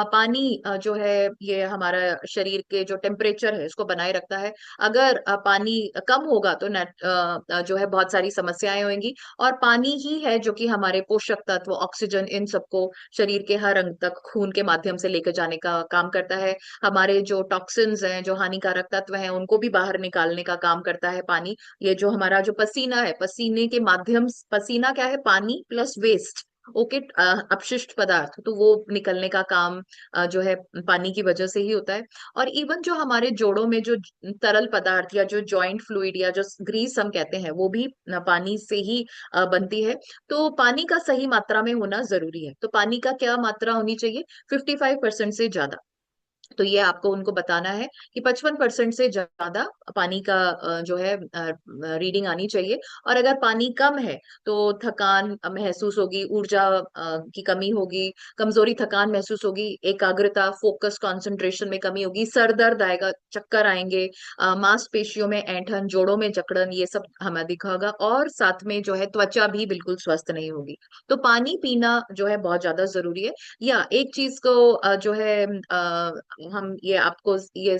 पानी जो है ये हमारा शरीर के जो टेम्परेचर है इसको बनाए रखता है। अगर पानी कम होगा तो जो है बहुत सारी समस्याएं होंगी। और पानी ही है जो कि हमारे पोषक तत्व, ऑक्सीजन, इन सबको शरीर के हर अंग तक खून के माध्यम से लेकर जाने का काम करता है। हमारे जो टॉक्सिन्स हैं, जो हानिकारक तत्व हैं, उनको भी बाहर निकालने का काम करता है पानी। ये जो हमारा जो पसीना है, पसीने के माध्यम, पसीना क्या है, पानी प्लस वेस्ट, ओके, अपशिष्ट पदार्थ, तो वो निकलने का काम जो है पानी की वजह से ही होता है। और इवन जो हमारे जोड़ों में जो तरल पदार्थ या जो जॉइंट फ्लूइड या जो ग्रीस हम कहते हैं वो भी पानी से ही बनती है। तो पानी का सही मात्रा में होना जरूरी है। तो पानी का क्या मात्रा होनी चाहिए, 55% से ज्यादा। तो ये आपको उनको बताना है कि 55% से ज्यादा पानी का जो है रीडिंग आनी चाहिए। और अगर पानी कम है तो थकान महसूस होगी, ऊर्जा की कमी होगी, कमजोरी, थकान महसूस होगी, एकाग्रता, फोकस, कंसंट्रेशन में कमी होगी, सर दर्द आएगा, चक्कर आएंगे, मांसपेशियों में ऐंठन, जोड़ों में जकड़न, ये सब हमें दिखागा। और साथ में जो है त्वचा भी बिल्कुल स्वस्थ नहीं होगी। तो पानी पीना जो है बहुत ज्यादा जरूरी है। या एक चीज को जो है हम ये आपको ये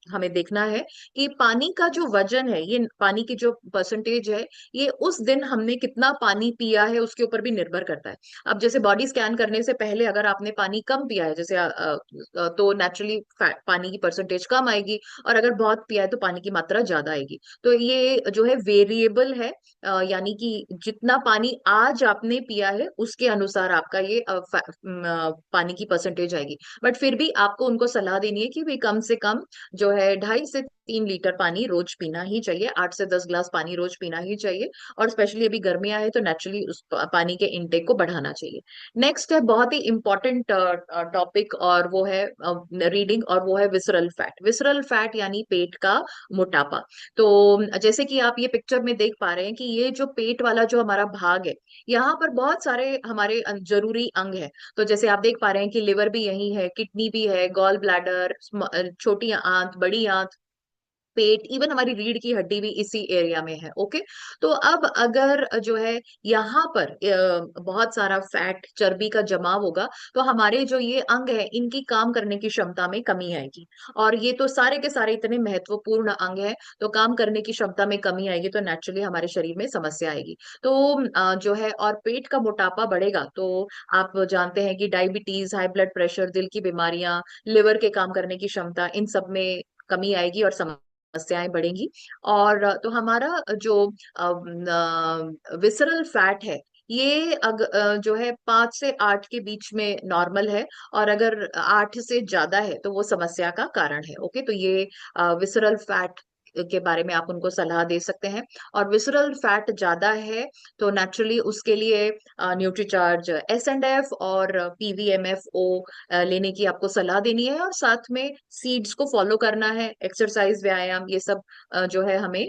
हमें देखना है कि पानी का जो वजन है, ये पानी की जो परसेंटेज है, ये उस दिन हमने कितना पानी पिया है उसके ऊपर भी निर्भर करता है। अब जैसे बॉडी स्कैन करने से पहले अगर आपने पानी कम पिया है, जैसे तो नेचुरली पानी की परसेंटेज कम आएगी, और अगर बहुत पिया है तो पानी की मात्रा ज्यादा आएगी। तो ये जो है वेरिएबल है, यानी कि जितना पानी आज आपने पिया है उसके अनुसार आपका ये पानी की परसेंटेज आएगी। बट फिर भी आपको उनको सलाह देनी है कि भाई कम से कम जो है 2.5 से 3 लीटर पानी रोज पीना ही चाहिए, 8 से 10 ग्लास पानी रोज पीना ही चाहिए। और स्पेशली अभी गर्मियां है तो नेचुरली उस पानी के इनटेक को बढ़ाना चाहिए। नेक्स्ट है बहुत ही इंपॉर्टेंट टॉपिक, और वो है रीडिंग, और वो है विसरल फैट। विसरल फैट यानी पेट का मोटापा। तो जैसे कि आप ये पिक्चर में देख पा रहे हैं कि ये जो पेट वाला जो हमारा भाग है, यहाँ पर बहुत सारे हमारे जरूरी अंग है। तो जैसे आप देख पा रहे हैं कि लिवर भी यही है, किडनी भी है, गॉल ब्लैडर, छोटी आंत, बड़ी आंत, पेट, इवन हमारी रीढ़ की हड्डी भी इसी एरिया में है। ओके, तो अब अगर जो है यहाँ पर बहुत सारा फैट, चर्बी का जमाव होगा, तो हमारे जो ये अंग है इनकी काम करने की क्षमता में कमी आएगी। और ये तो सारे के सारे इतने महत्वपूर्ण अंग है, तो काम करने की क्षमता में कमी आएगी तो नेचुरली हमारे शरीर में समस्या आएगी। तो जो है, और पेट का मोटापा बढ़ेगा तो आप जानते हैं कि डायबिटीज, हाई ब्लड प्रेशर, दिल की बीमारियां, लिवर के काम करने की क्षमता, इन सब में कमी आएगी और समस्याएं बढ़ेंगी। और तो हमारा जो विसरल फैट है ये जो है 5 से 8 के बीच में नॉर्मल है, और अगर 8 से ज्यादा है तो वो समस्या का कारण है। ओके, तो ये विसरल फैट के बारे में आप उनको सलाह दे सकते हैं। और विसरल फैट ज्यादा है तो नेचुरली उसके लिए न्यूट्रीचार्ज S&F और PVMFO लेने की आपको सलाह देनी है, और साथ में सीड्स को फॉलो करना है, एक्सरसाइज, व्यायाम, ये सब जो है हमें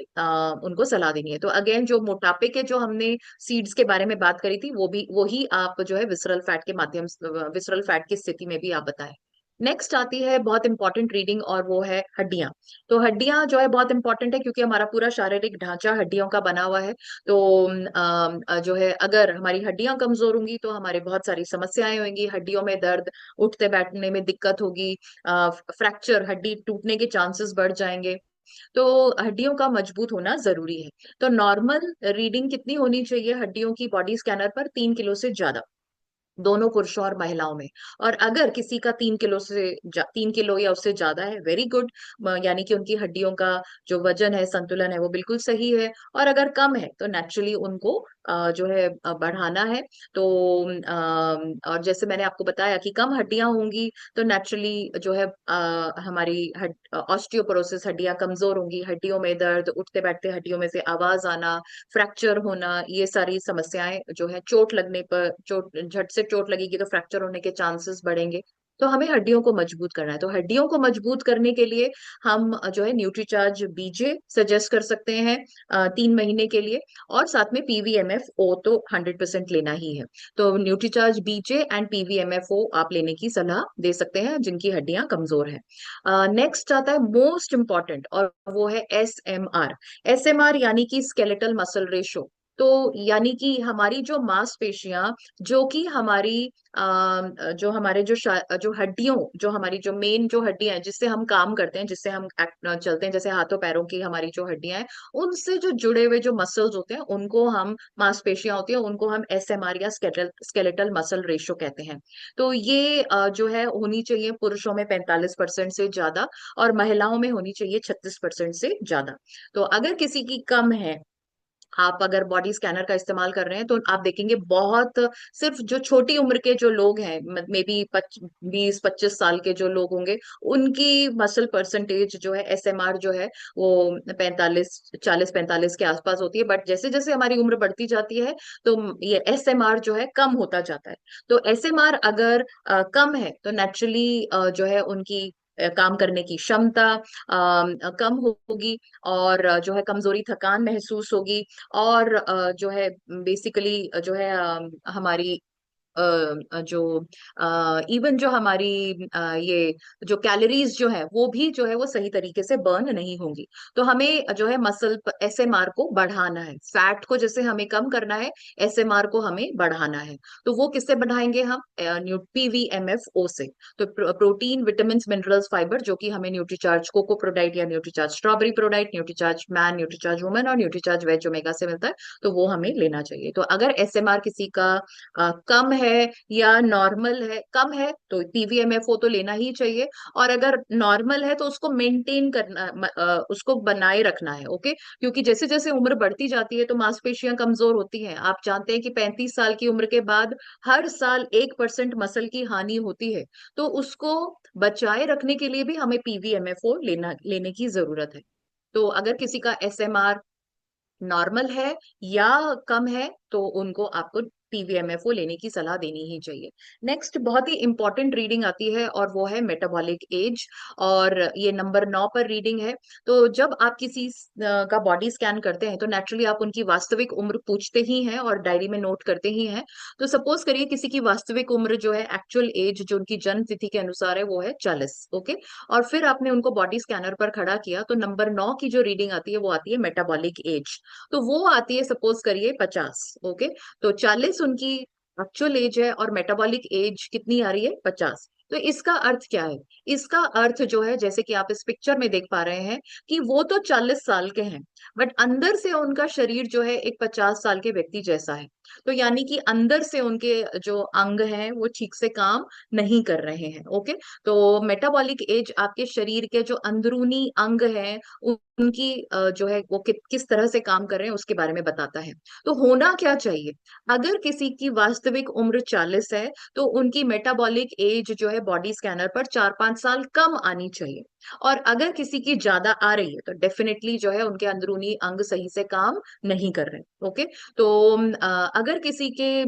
उनको सलाह देनी है। तो अगेन जो मोटापे के जो हमने सीड्स के बारे में बात करी थी वो भी वही आप जो है विसरल फैट के माध्यम से, विसरल फैट की स्थिति में भी आप बताएं। नेक्स्ट आती है बहुत इंपॉर्टेंट रीडिंग, और वो है हड्डियां। तो हड्डियां जो है बहुत इंपॉर्टेंट है क्योंकि हमारा पूरा शारीरिक ढांचा हड्डियों का बना हुआ है। तो जो है अगर हमारी हड्डियां कमजोर होंगी तो हमारे बहुत सारी समस्याएं होंगी, हड्डियों में दर्द, उठते बैठने में दिक्कत होगी, फ्रैक्चर, हड्डी टूटने के चांसेस बढ़ जाएंगे। तो हड्डियों का मजबूत होना जरूरी है। तो नॉर्मल रीडिंग कितनी होनी चाहिए हड्डियों की बॉडी स्कैनर पर? 3 किलो से ज्यादा, दोनों पुरुषों और महिलाओं में। और अगर किसी का 3 किलो या उससे ज्यादा है, वेरी गुड, यानी कि उनकी हड्डियों का जो वजन है, संतुलन है, वो बिल्कुल सही है। और अगर कम है तो नेचुरली उनको जो है बढ़ाना है। तो और जैसे मैंने आपको बताया कि कम हड्डियां होंगी तो नेचुरली जो है हमारी ऑस्टियोपोरोसिस, हड्डियां कमजोर होंगी, हड्डियों में दर्द, उठते बैठते हड्डियों में से आवाज आना, फ्रैक्चर होना, ये सारी समस्याएं जो है, चोट लगने पर, चोट, झट से चोट लगेगी तो फ्रैक्चर होने के चांसेस बढ़ेंगे। तो हमें हड्डियों को मजबूत करना है। तो हड्डियों को मजबूत करने के लिए हम जो है न्यूट्रीचार्ज बीजे सजेस्ट कर सकते हैं 3 महीने के लिए, और साथ में PVMFO तो 100% लेना ही है। तो न्यूट्रीचार्ज बीजे एंड PVMFO आप लेने की सलाह दे सकते हैं जिनकी हड्डियां कमजोर है। नेक्स्ट आता है मोस्ट इंपॉर्टेंट, और वो है SMR। SMR यानी कि स्केलेटल मसल रेशो। तो यानी कि हमारी जो मांसपेशियां, जो कि हमारी जो हमारे जो हड्डियों, जो हमारी जो मेन जो हड्डियां हैं जिससे हम काम करते हैं, जिससे हम चलते हैं, जैसे हाथों पैरों की हमारी जो हड्डियां हैं, उनसे जो जुड़े हुए जो मसल्स होते हैं उनको हम, मांसपेशियां होती हैं उनको हम SMR या स्केलेटल मसल रेशो कहते हैं। तो ये जो है होनी चाहिए पुरुषों में 45% से ज्यादा, और महिलाओं में होनी चाहिए 36% से ज्यादा। तो अगर किसी की कम है, आप अगर बॉडी स्कैनर का इस्तेमाल कर रहे हैं तो आप देखेंगे बहुत, सिर्फ जो छोटी उम्र के जो लोग हैं, मे बी 20-25 साल के जो लोग होंगे, उनकी मसल परसेंटेज जो है, SMR जो है, वो 40-45 के आसपास होती है। बट जैसे जैसे हमारी उम्र बढ़ती जाती है तो ये SMR जो है कम होता जाता है। तो SMR अगर कम है तो नेचुरली जो है उनकी काम करने की क्षमता कम होगी, और जो है कमजोरी, थकान महसूस होगी, और जो है बेसिकली जो है हमारी जो इवन जो हमारी ये जो कैलोरीज जो है वो भी जो है वो सही तरीके से बर्न नहीं होंगी। तो हमें जो है मसल SMR को बढ़ाना है, फैट को जैसे हमें कम करना है, SMR को हमें बढ़ाना है। तो वो किससे बढ़ाएंगे हम? PVMFO से। तो प्रोटीन, विटामिन, मिनरल्स, फाइबर, जो कि हमें न्यूट्रीचार्ज कोको प्रोडाइट या न्यूट्रीचार्ज स्ट्रॉबेरी प्रोडाइट, न्यूट्रीचार्ज मैन, न्यूट्रीचार्ज वुमन और न्यूट्रीचार्ज वेज ओमेगा से मिलता है, तो वो हमें लेना चाहिए। तो अगर SMR किसी का कम है या नॉर्मल है, कम है तो PVMFO तो लेना ही चाहिए, और अगर नॉर्मल है तो उसको मेंटेन करना, उसको बनाए रखना है। ओके, क्योंकि जैसे जैसे उम्र बढ़ती जाती है तो मांसपेशियां कमजोर होती हैं। आप जानते हैं कि 35 साल की उम्र के बाद हर साल 1% मसल की हानि होती है। तो उसको बचाए रखने के लिए भी हमें PVMFO लेने की जरूरत है। तो अगर किसी का SMR नॉर्मल है या कम है तो उनको आपको पीवीएमएफओ लेने की सलाह देनी ही चाहिए। नेक्स्ट बहुत ही इंपॉर्टेंट रीडिंग आती है और वो है मेटाबॉलिक एज, और ये नंबर 9 पर रीडिंग है। तो जब आप किसी का बॉडी स्कैन करते हैं तो नेचुरली आप उनकी वास्तविक उम्र पूछते ही हैं और डायरी में नोट करते ही हैं। तो सपोज करिए किसी की वास्तविक उम्र जो है, एक्चुअल एज जो उनकी जन्म तिथि के अनुसार है, वो है 40। ओके, और फिर आपने उनको बॉडी स्कैनर पर खड़ा किया तो नंबर 9 की जो रीडिंग आती है वो आती है मेटाबॉलिक एज। तो वो आती है सपोज करिए 50। ओके, तो 40 उनकी एक्चुअल एज है और मेटाबॉलिक एज कितनी आ रही है, 50। तो इसका अर्थ क्या है? इसका अर्थ जो है, जैसे कि आप इस पिक्चर में देख पा रहे हैं कि वो तो 40 साल के हैं, बट अंदर से उनका शरीर जो है एक 50 साल के व्यक्ति जैसा है। तो यानी कि अंदर से उनके जो अंग हैं वो ठीक से काम नहीं कर रहे हैं। ओके, तो मेटाबॉलिक एज आपके शरीर के जो अंदरूनी अंग हैं उनकी जो है वो किस तरह से काम कर रहे हैं उसके बारे में बताता है। तो होना क्या चाहिए? अगर किसी की वास्तविक उम्र 40 है तो उनकी मेटाबॉलिक एज जो है बॉडी स्कैनर पर 4-5 साल कम आनी चाहिए। और अगर किसी की ज्यादा आ रही है तो डेफिनेटली जो है उनके अंदरूनी अंग सही से काम नहीं कर रहे। ओके, तो अगर किसी के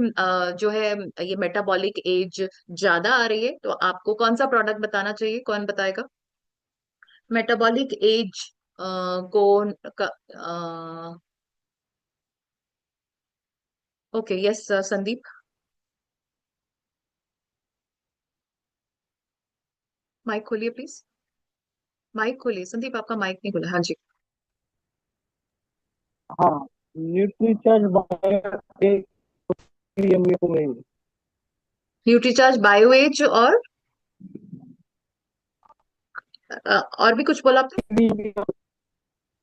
जो है ये मेटाबॉलिक एज ज्यादा आ रही है तो आपको कौन सा प्रोडक्ट बताना चाहिए? कौन बताएगा? मेटाबॉलिक एज को ओके, यस संदीप, माइक खोलिए प्लीज। माइक खोलिए संदीप, आपका माइक नहीं खुला। हाँ जी। हाँ, न्यूट्रीचार्ज बायो को में न्यूट्रीचार्ज बायो एज और भी कुछ बोला आपने?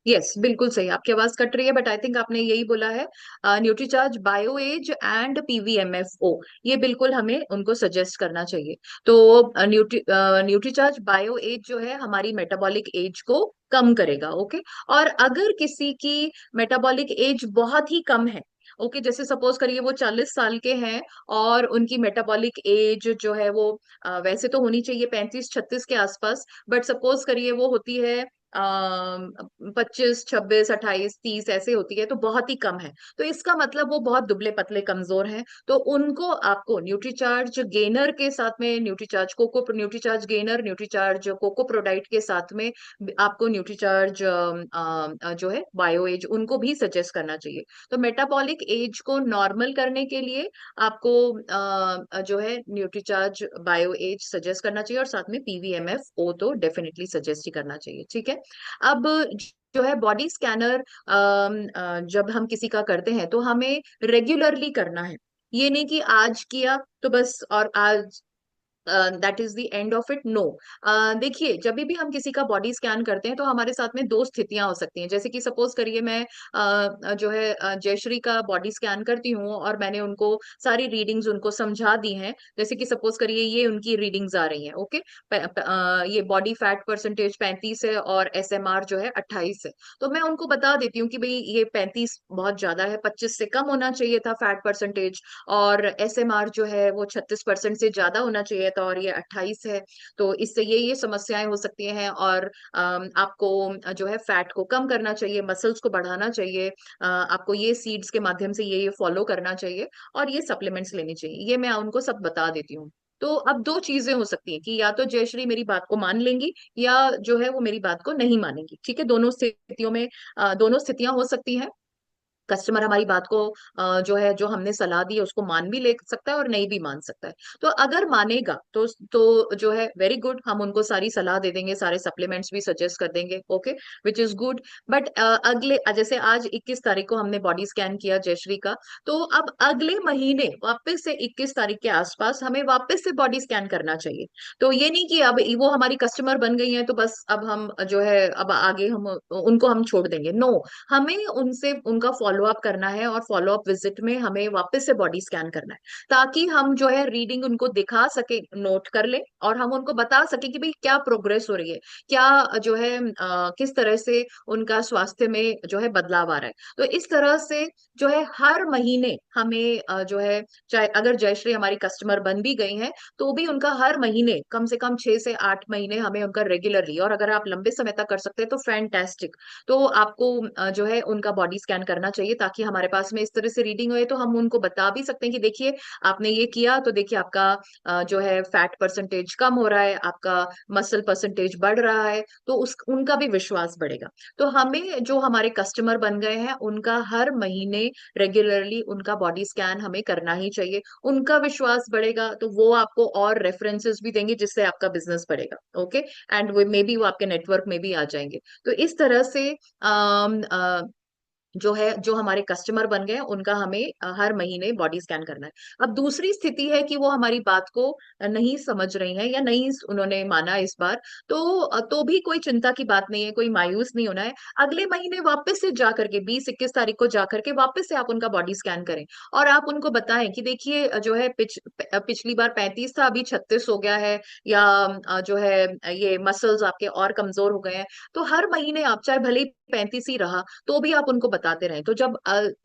यस, बिल्कुल सही, आपकी आवाज कट रही है बट आई थिंक आपने यही बोला है। न्यूट्रीचार्ज बायो एज एंड पीवीएमएफओ, ये बिल्कुल हमें उनको सजेस्ट करना चाहिए। तो न्यूट्रीचार्ज बायो एज जो है हमारी मेटाबॉलिक एज को कम करेगा। ओके, और अगर किसी की मेटाबॉलिक एज बहुत ही कम है, ओके, जैसे सपोज करिए वो 40 साल के हैं और उनकी मेटाबॉलिक एज जो है वो वैसे तो होनी चाहिए 35-36 के आसपास, बट सपोज करिए वो होती है 25, 26, 28, 30 ऐसे होती है, तो बहुत ही कम है। तो इसका मतलब वो बहुत दुबले पतले कमजोर हैं। तो उनको आपको न्यूट्रीचार्ज गेनर के साथ में, न्यूट्रीचार्ज गेनर, न्यूट्रीचार्ज कोको प्रोडाइट के साथ में आपको न्यूट्रीचार्ज जो है बायो एज उनको भी सजेस्ट करना चाहिए। तो मेटाबॉलिक एज को नॉर्मल करने के लिए आपको जो है न्यूट्रीचार्ज बायो एज सजेस्ट करना चाहिए और साथ में पीवीएमएफ ओ तो डेफिनेटली सजेस्ट ही करना चाहिए। ठीक है, अब जो है बॉडी स्कैनर जब हम किसी का करते हैं तो हमें रेगुलरली करना है। ये नहीं कि आज किया तो बस और आज that is the end of it, no. देखिए, जब भी हम किसी का बॉडी स्कैन करते हैं तो हमारे साथ में दो स्थितियां हो सकती हैं। जैसे कि सपोज करिए मैं जो है जयश्री का बॉडी स्कैन करती हूँ और मैंने उनको सारी रीडिंग्स उनको समझा दी हैं। जैसे कि सपोज करिए ये उनकी रीडिंग्स आ रही हैं। ओके, ये बॉडी फैट परसेंटेज 35 है और एसएमआर जो है 28 है। तो मैं उनको बता देती हूँ कि भाई ये 35 बहुत ज्यादा है, 25 से कम होना चाहिए था फैट परसेंटेज, और एसएमआर जो है वो 36% से ज्यादा होना चाहिए था और ये 28 है। तो इससे ये समस्याएं हो सकती हैं, और आपको जो है फैट को कम करना चाहिए, मसल्स को बढ़ाना चाहिए, आपको ये सीड्स के माध्यम से ये फॉलो करना चाहिए और ये सप्लीमेंट्स लेने चाहिए। ये मैं उनको सब बता देती हूँ। तो अब दो चीजें हो सकती हैं कि या तो जयश्री मेरी बात को मान लेंगी या जो है वो मेरी बात को नहीं मानेंगी। ठीक है, दोनों स्थितियों में दोनों स्थितियां हो सकती हैं। कस्टमर हमारी बात को जो है जो हमने सलाह दी है उसको मान भी ले सकता है और नहीं भी मान सकता है। तो अगर मानेगा तो जो है वेरी गुड, हम उनको सारी सलाह दे देंगे, सारे सप्लीमेंट्स भी सजेस्ट कर देंगे। Okay, which is good. But अगले जैसे आज 21 तारीख को हमने बॉडी स्कैन किया जयश्री का, तो अब अगले महीने वापस से 21 तारीख के आसपास हमें वापस से बॉडी स्कैन करना चाहिए। तो ये नहीं कि अब वो हमारी कस्टमर बन गई है तो बस अब हम जो है अब आगे हम उनको हम छोड़ देंगे, नो। हमें उनसे उनका फॉलो अप करना है और फॉलो अप विजिट में हमें वापस से बॉडी स्कैन करना है, ताकि हम जो है रीडिंग उनको दिखा सके, नोट कर ले और हम उनको बता सके कि भाई क्या प्रोग्रेस हो रही है, क्या जो है किस तरह से उनका स्वास्थ्य में जो है बदलाव आ रहा है। तो इस तरह से जो है हर महीने हमें जो है, चाहे अगर जयश्री हमारी कस्टमर बन भी गई हैं तो भी उनका हर महीने कम से कम 6 से 8 महीने हमें उनका रेगुलरली, और अगर आप लंबे समय तक कर सकते हैं तो फैंटेस्टिक, तो आपको जो है उनका बॉडी स्कैन करना चाहिए। चाहिए, ताकि हमारे पास में इस तरह से रीडिंग हुए तो हम उनको बता भी सकते हैं कि देखिए आपने ये किया तो देखिए आपका जो है फैट परसेंटेज कम हो रहा है, आपका मसल परसेंटेज बढ़ रहा है, तो उस उनका भी विश्वास बढ़ेगा। तो हमें जो हमारे कस्टमर बन गए हैं उनका हर महीने रेगुलरली उनका बॉडी स्कैन हमें करना ही चाहिए। उनका विश्वास बढ़ेगा तो वो आपको और रेफरेंसेस भी देंगे जिससे आपका बिजनेस बढ़ेगा। ओके, एंड वो मे बी वो आपके नेटवर्क में भी आ जाएंगे। तो इस तरह से जो है, जो हमारे कस्टमर बन गए हैं उनका हमें हर महीने बॉडी स्कैन करना है। अब दूसरी स्थिति है कि वो हमारी बात को नहीं समझ रही हैं या नहीं उन्होंने माना इस बार, तो भी कोई चिंता की बात नहीं है, कोई मायूस नहीं होना है। अगले महीने वापस से जा करके 20-21 तारीख को जा करके वापस से आप उनका बॉडी स्कैन करें और आप उनको बताएं कि देखिए जो है पिछली बार 35 था, अभी 36 हो गया है, या जो है ये मसल्स आपके और कमजोर हो गए हैं। तो हर महीने आप चाहे भले 35 ही रहा तो भी आप उनको बताते रहें। तो जब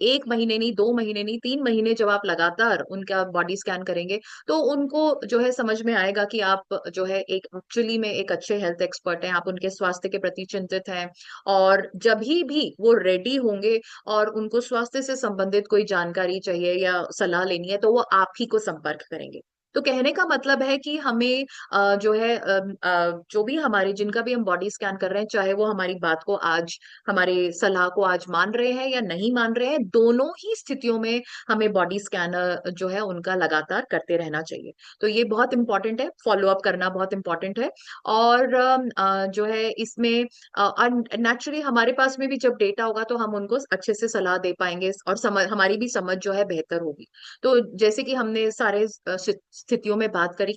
1 महीने नहीं, 2 महीने नहीं, 3 महीने जब आप लगातार उनका बॉडी स्कैन करेंगे तो उनको जो है समझ में आएगा कि आप जो है एक एक्चुअली में एक अच्छे हेल्थ एक्सपर्ट हैं, आप उनके स्वास्थ्य के प्रति चिंतित हैं। और जब भी वो रेडी होंगे और उनको स्वास्थ्य से संबंधित कोई जानकारी चाहिए या सलाह लेनी है तो वो आप ही को संपर्क करेंगे। तो कहने का मतलब है कि हमें जो है जो भी हमारे जिनका भी हम बॉडी स्कैन कर रहे हैं, चाहे वो हमारी बात को आज, हमारे सलाह को आज मान रहे हैं या नहीं मान रहे हैं, दोनों ही स्थितियों में हमें बॉडी स्कैनर जो है उनका लगातार करते रहना चाहिए। तो ये बहुत इंपॉर्टेंट है, फॉलो अप करना बहुत इंपॉर्टेंट है। और जो है इसमें नेचुरली हमारे पास में भी जब डेटा होगा तो हम उनको अच्छे से सलाह दे पाएंगे और हमारी भी समझ जो है बेहतर होगी। तो जैसे कि हमने सारे स्थितियों में बात करी,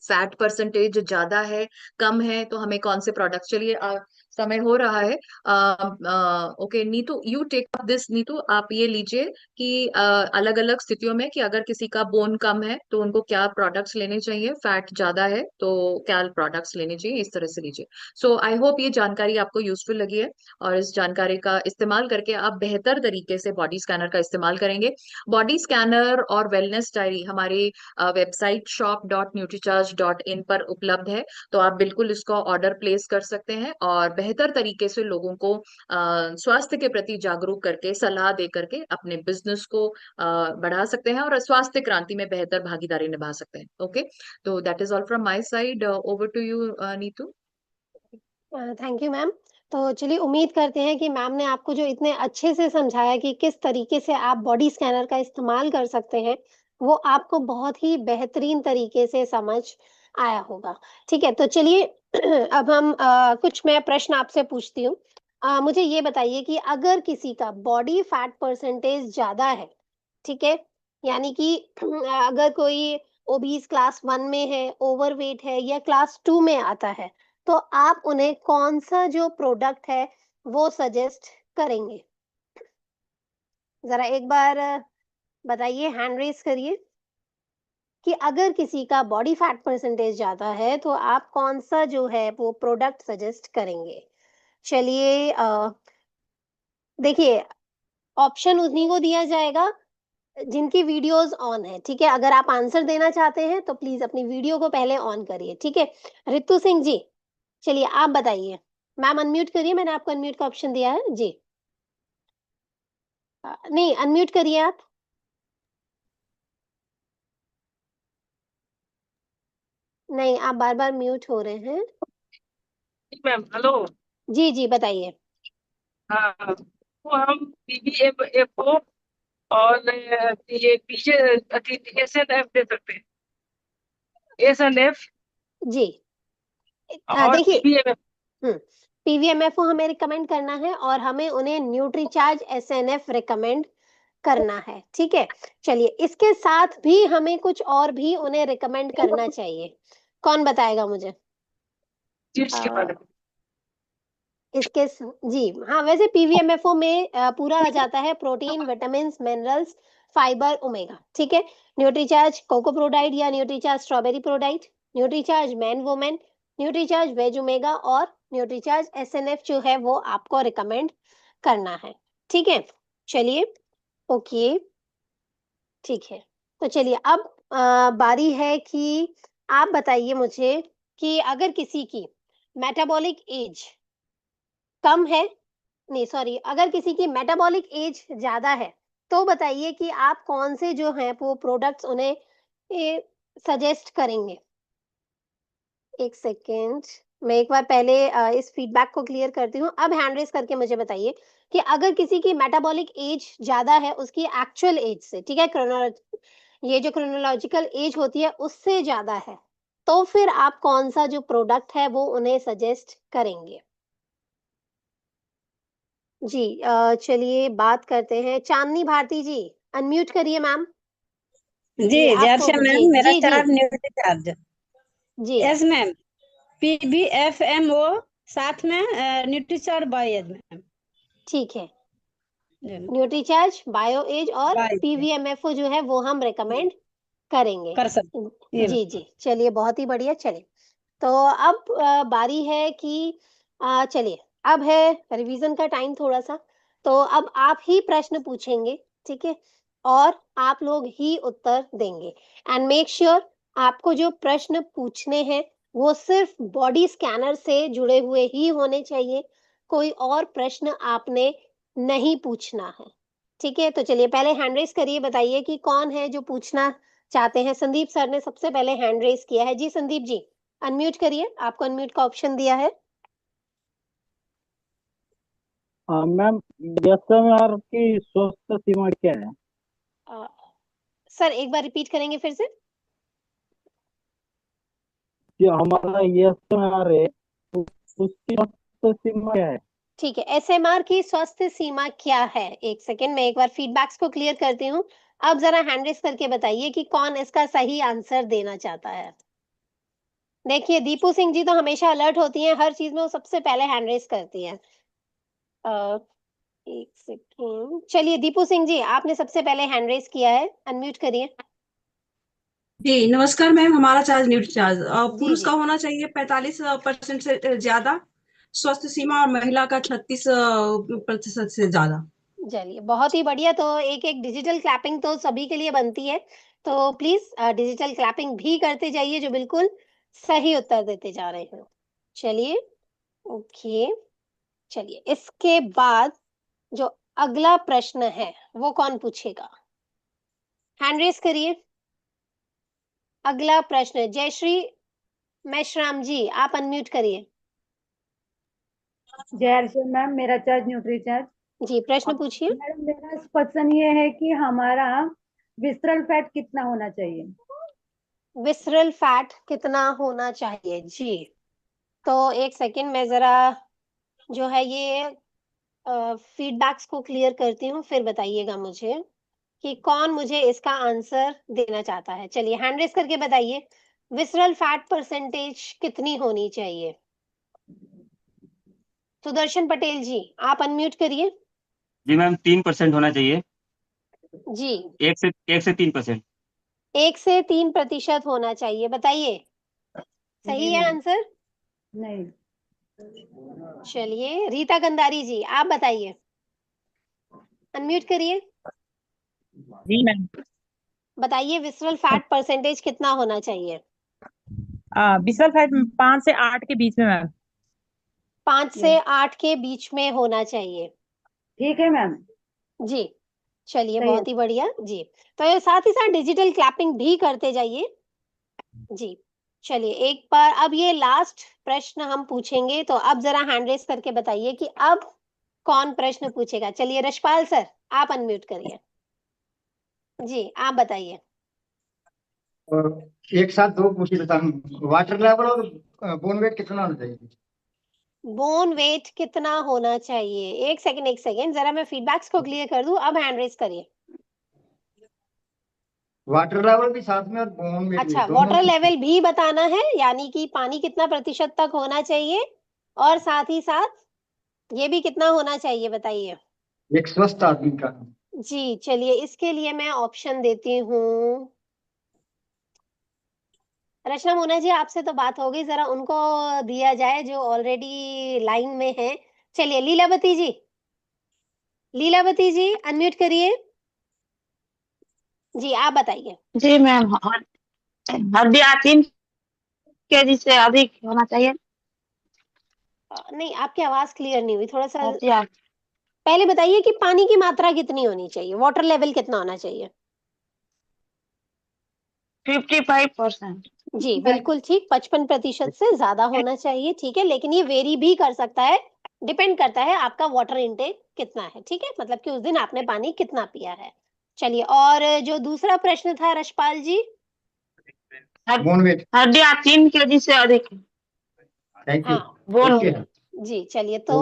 फैट परसेंटेज ज्यादा है, कम है, तो हमें कौन से प्रोडक्ट, चलिए समय हो रहा है। Okay Neetu, you take up this. Neetu आप ये लीजिए कि अलग अलग स्थितियों में कि अगर किसी का बोन कम है तो उनको क्या प्रोडक्ट्स लेने चाहिए, फैट ज्यादा है तो क्या प्रोडक्ट्स लेने चाहिए, इस तरह से लीजिए। सो आई होप ये जानकारी आपको यूजफुल लगी है और इस जानकारी का इस्तेमाल करके आप बेहतर तरीके से बॉडी स्कैनर का इस्तेमाल करेंगे। बॉडी स्कैनर और वेलनेस डायरी हमारी वेबसाइट shop.nutricharge.in पर उपलब्ध है, तो आप बिल्कुल इसको ऑर्डर प्लेस कर सकते हैं और बेहतर तरीके से लोगों को स्वास्थ्य के प्रति जागरूक करके, सलाह दे करके अपने बिजनेस को बढ़ा सकते हैं और स्वास्थ्य क्रांति में बेहतर भागीदारी निभा सकते हैं। ओके, तो that is all from my side. Over to you Neetu. Thank you ma'am. तो चलिए उम्मीद करते हैं कि मैम ने आपको जो इतने अच्छे से समझाया कि किस तरीके से आप बॉडी स्कैनर का इस्तेमाल कर सकते हैं, वो आपको बहुत ही बेहतरीन तरीके से समझ आया होगा। ठीक है, तो चलिए अब हम कुछ मैं प्रश्न आपसे पूछती हूँ। मुझे ये बताइए कि अगर किसी का बॉडी फैट परसेंटेज ज़्यादा है, ठीक है? यानी कि अगर कोई ओबीस क्लास 1 में है, ओवरवेट है या क्लास 2 में आता है, तो आप उन्हें कौन-सा जो प्रोडक्ट है वो सजेस्ट करेंगे? ज़रा एक बार बताइए, हैंड रेज़ करिए कि अगर किसी का बॉडी फैट परसेंटेज ज़्यादा है, तो आप कौन-सा जो है वो प्रोडक्ट सजेस्ट करेंगे? चलिए देखिए ऑप्शन उन्हीं को दिया जाएगा जिनकी वीडियोस ऑन है, ठीक है? अगर आप आंसर देना चाहते हैं तो प्लीज़ अपनी वीडियो को पहले ऑन करिए, ठीक है? रितु सिंह जी, चलिए आप बताइए। मैम अनम्यूट करिए, मैंने आपको अनम्यूट का ऑप्शन दिया है। जी। नहीं, अनम्यूट करिए आप। नहीं, आप बार-बार म्यूट हो रहे हैं। Ma'am hello. जी, जी, बताइए। हाँ, तो हम पीवीएफ को और ये पीछे एसएनएफ दे सकते हैं, एसएनएफ जी। और देखिए पीवीएफ। पीवीएमएफ को हमें रिकमेंड करना है और हमें उन्हें न्यूट्रीचार्ज एसएनएफ रिकमेंड करना है, ठीक है? चलिए, इसके साथ भी हमें कुछ और भी उन्हें रिकमेंड करना चाहिए। कौन बताएगा मुझे? चीज के बारे अ, में। इसके जी हाँ, वैसे पीवीएमएफओ में पूरा आ जाता है protein, vitamins, minerals, fibre, omega, ठीक है? न्यूट्रीचार्ज कोको प्रोडाइट या न्यूट्रीचार्ज स्ट्रॉबेरी प्रोडाइट, Nutricharge man women, Nutricharge veg omega और न्यूट्रीचार्ज एसएनएफ जो है वो आपको रिकमेंड करना है, ठीक है? चलिए, ओके, ठीक है। तो चलिए अब बारी है कि आप बताइए मुझे कि अगर किसी की मेटाबॉलिक एज कम है, नहीं सॉरी, अगर किसी की मेटाबॉलिक एज ज्यादा है तो बताइए कि आप कौन से जो हैं वो प्रोडक्ट्स उन्हें सजेस्ट करेंगे। एक सेकेंड, मैं एक बार पहले इस फीडबैक को क्लियर करती हूँ। अब हैंड रेस करके मुझे बताइए कि अगर किसी की मेटाबॉलिक एज ज्यादा है उसकी एक्चुअल एज से, ठीक है, ये जो क्रोनोलॉजिकल एज होती है उससे ज्यादा है, तो फिर आप कौन सा जो प्रोडक्ट है वो उन्हें सजेस्ट करेंगे। जी चलिए बात करते हैं चांदनी भारती जी, अनम्यूट करिए मैम। जी जी आपको जर्सी जी मैम, मेरा जी जी चार्ज न्यूट्री चार्ज। जी यस मैम, PBFMO साथ में न्यूट्री चार्ज बाय मैम। ठीक है, न्यूट्रीचार्ज, बायो एज और बाय पीवीएमएफओ जो है वो हम रेकमेंड करेंगे। कर सकते ये जी जी चलिए बहुत ही बढ़िया। चलिए तो अब बारी है कि चलिए अब है रिवीजन का टाइम थोड़ा सा, तो अब आप ही प्रश्न पूछेंगे, ठीक है, और आप लोग ही उत्तर देंगे। एंड मेक श्योर आपको जो प्रश्न पूछने हैं वो सिर्फ बॉडी स्कैनर से जुड़े हुए ही होने चाहिए, कोई और प्रश्न आपने नहीं पूछना है, ठीक है। तो चलिए पहले हैंड रेस करिए, बताइए कि कौन है जो पूछना चाहते हैं। संदीप सर ने सबसे पहले हैंड रेस किया है। जी संदीप जी अनम्यूट करिए, आपको अनम्यूट का ऑप्शन दिया है। मैम, SMR की स्वास्थ्य सीमा क्या है? अ, सर एक बार रिपीट करेंगे फिर से। जो हमारा SMR है उसकी स्वास्थ्य सीमा क्या है? ठीक है, एसएमआर की स्वास्थ्य सीमा क्या है। एक सेकेंड, मैं एक बार फीडबैक्स को क्लियर करती हूँ। अब जरा हैंड रेस करके बताइए कि कौन इसका सही आंसर देना चाहता है। देखिए दीपू सिंह जी तो हमेशा अलर्ट होती हैं, हर चीज में वो सबसे पहले हैंड रेस करती हैं। एक सेकेंड, चलिए दीपू सिंह जी आपने सबसे पहले हैंड रेस किया है, अनम्यूट करिए। जी नमस्कार मैम, हमारा चार्ज न्यूट्री चार्ज जी पुरुष जी का होना चाहिए 45% से ज्यादा, स्वस्थ सीमा, और महिला का 36% से ज्यादा। चलिए बहुत ही बढ़िया। तो एक एक डिजिटल क्लैपिंग तो सभी के लिए बनती है, तो प्लीज डिजिटल क्लैपिंग भी करते जाइए जो बिल्कुल सही उत्तर देते जा रहे हैं। चलिए ओके, चलिए इसके बाद जो अगला प्रश्न है वो कौन पूछेगा, हैंड रेस करिए। अगला प्रश्न जयश्री मेश्राम जी आप अनम्यूट करिए। जय हर्षल मैम, मेरा चार्ज न्यूट्री चार्ज। जी प्रश्न पूछिए। मैडम मेरा क्वेश्चन ये है कि हमारा विस्ट्रल फैट कितना होना चाहिए? विसरल फैट कितना होना चाहिए, जी तो एक सेकंड मैं जरा जो है ये फीडबैक्स को क्लियर करती हूँ, फिर बताइएगा मुझे कि कौन मुझे इसका आंसर देना चाहता है। चलिए हैंड रेस करके बताइए विसरल फैट परसेंटेज कितनी होनी चाहिए। सुदर्शन पटेल जी आप अनम्यूट करिए। जी मैम, 3% होना चाहिए। जी 1 से 3%। 1 से 3% होना चाहिए, बताइए नहीं सही है मैम, आंसर। नहीं। चलिए रीता गंधारी जी आप बताइए, अनम्यूट करिए। जी मैम, बताइए विसरल फैट परसेंटेज कितना होना चाहिए। विसरल फैट 5 से 8 के बीच में मैम। 5 से 8 के बीच में होना चाहिए, ठीक है मैम, जी चलिए सही है। बहुत ही बढ़िया। जी तो ये साथ ही साथ डिजिटल क्लैपिंग भी करते जाइए। जी चलिए एक बार अब ये लास्ट प्रश्न हम पूछेंगे, तो अब जरा हैंड रेस करके बताइए कि अब कौन प्रश्न पूछेगा। चलिए रशपाल सर आप अनम्यूट करिए। जी आप बताइए। और एक साथ दो पूछ लेता हूँ, वाटर लेवल और बोन वेट कितना होना चाहिए? बोन वेट कितना होना चाहिए, एक सेकंड जरा मैं फीडबैक्स को क्लियर कर दूं, अब हैंड रेस करिए। वाटर लेवल भी साथ में और बोन वेट भी, अच्छा दोनों वाटर में। लेवल भी बताना है, यानी कि पानी कितना प्रतिशत तक होना चाहिए, और साथ ही साथ ये भी कितना होना चाहिए बताइए। एक स्वस्थ आदमी का। जी चलिए इसके लिए मैं ऑप्शन देती हूँ। रचना मोना जी आपसे तो बात हो गई, जरा उनको दिया जाए जो ऑलरेडी लाइन में है। चलिए लीलावती जी, लीलावती जी अनम्यूट करिए। जी आप बताइए। जी मैम, हड्डियाँ 3 kg से अधिक होना चाहिए। नहीं आपकी आवाज क्लियर नहीं हुई, थोड़ा सा। हड्डियाँ पहले बताइए कि पानी की मात्रा कितनी होनी चाहिए, वाटर लेवल कितना होना चाहिए? 55%। जी बिल्कुल ठीक, 55% से ज्यादा होना चाहिए, ठीक है, लेकिन ये वेरी भी कर सकता है, डिपेंड करता है आपका वाटर इनटेक कितना है, ठीक है, मतलब कि उस दिन आपने पानी कितना पिया है। चलिए, और जो दूसरा प्रश्न था रशपाल जी। Bone wait. हड्डियां 3 kg से अधिक। Thank you. हाँ ओके। जी, चलिए तो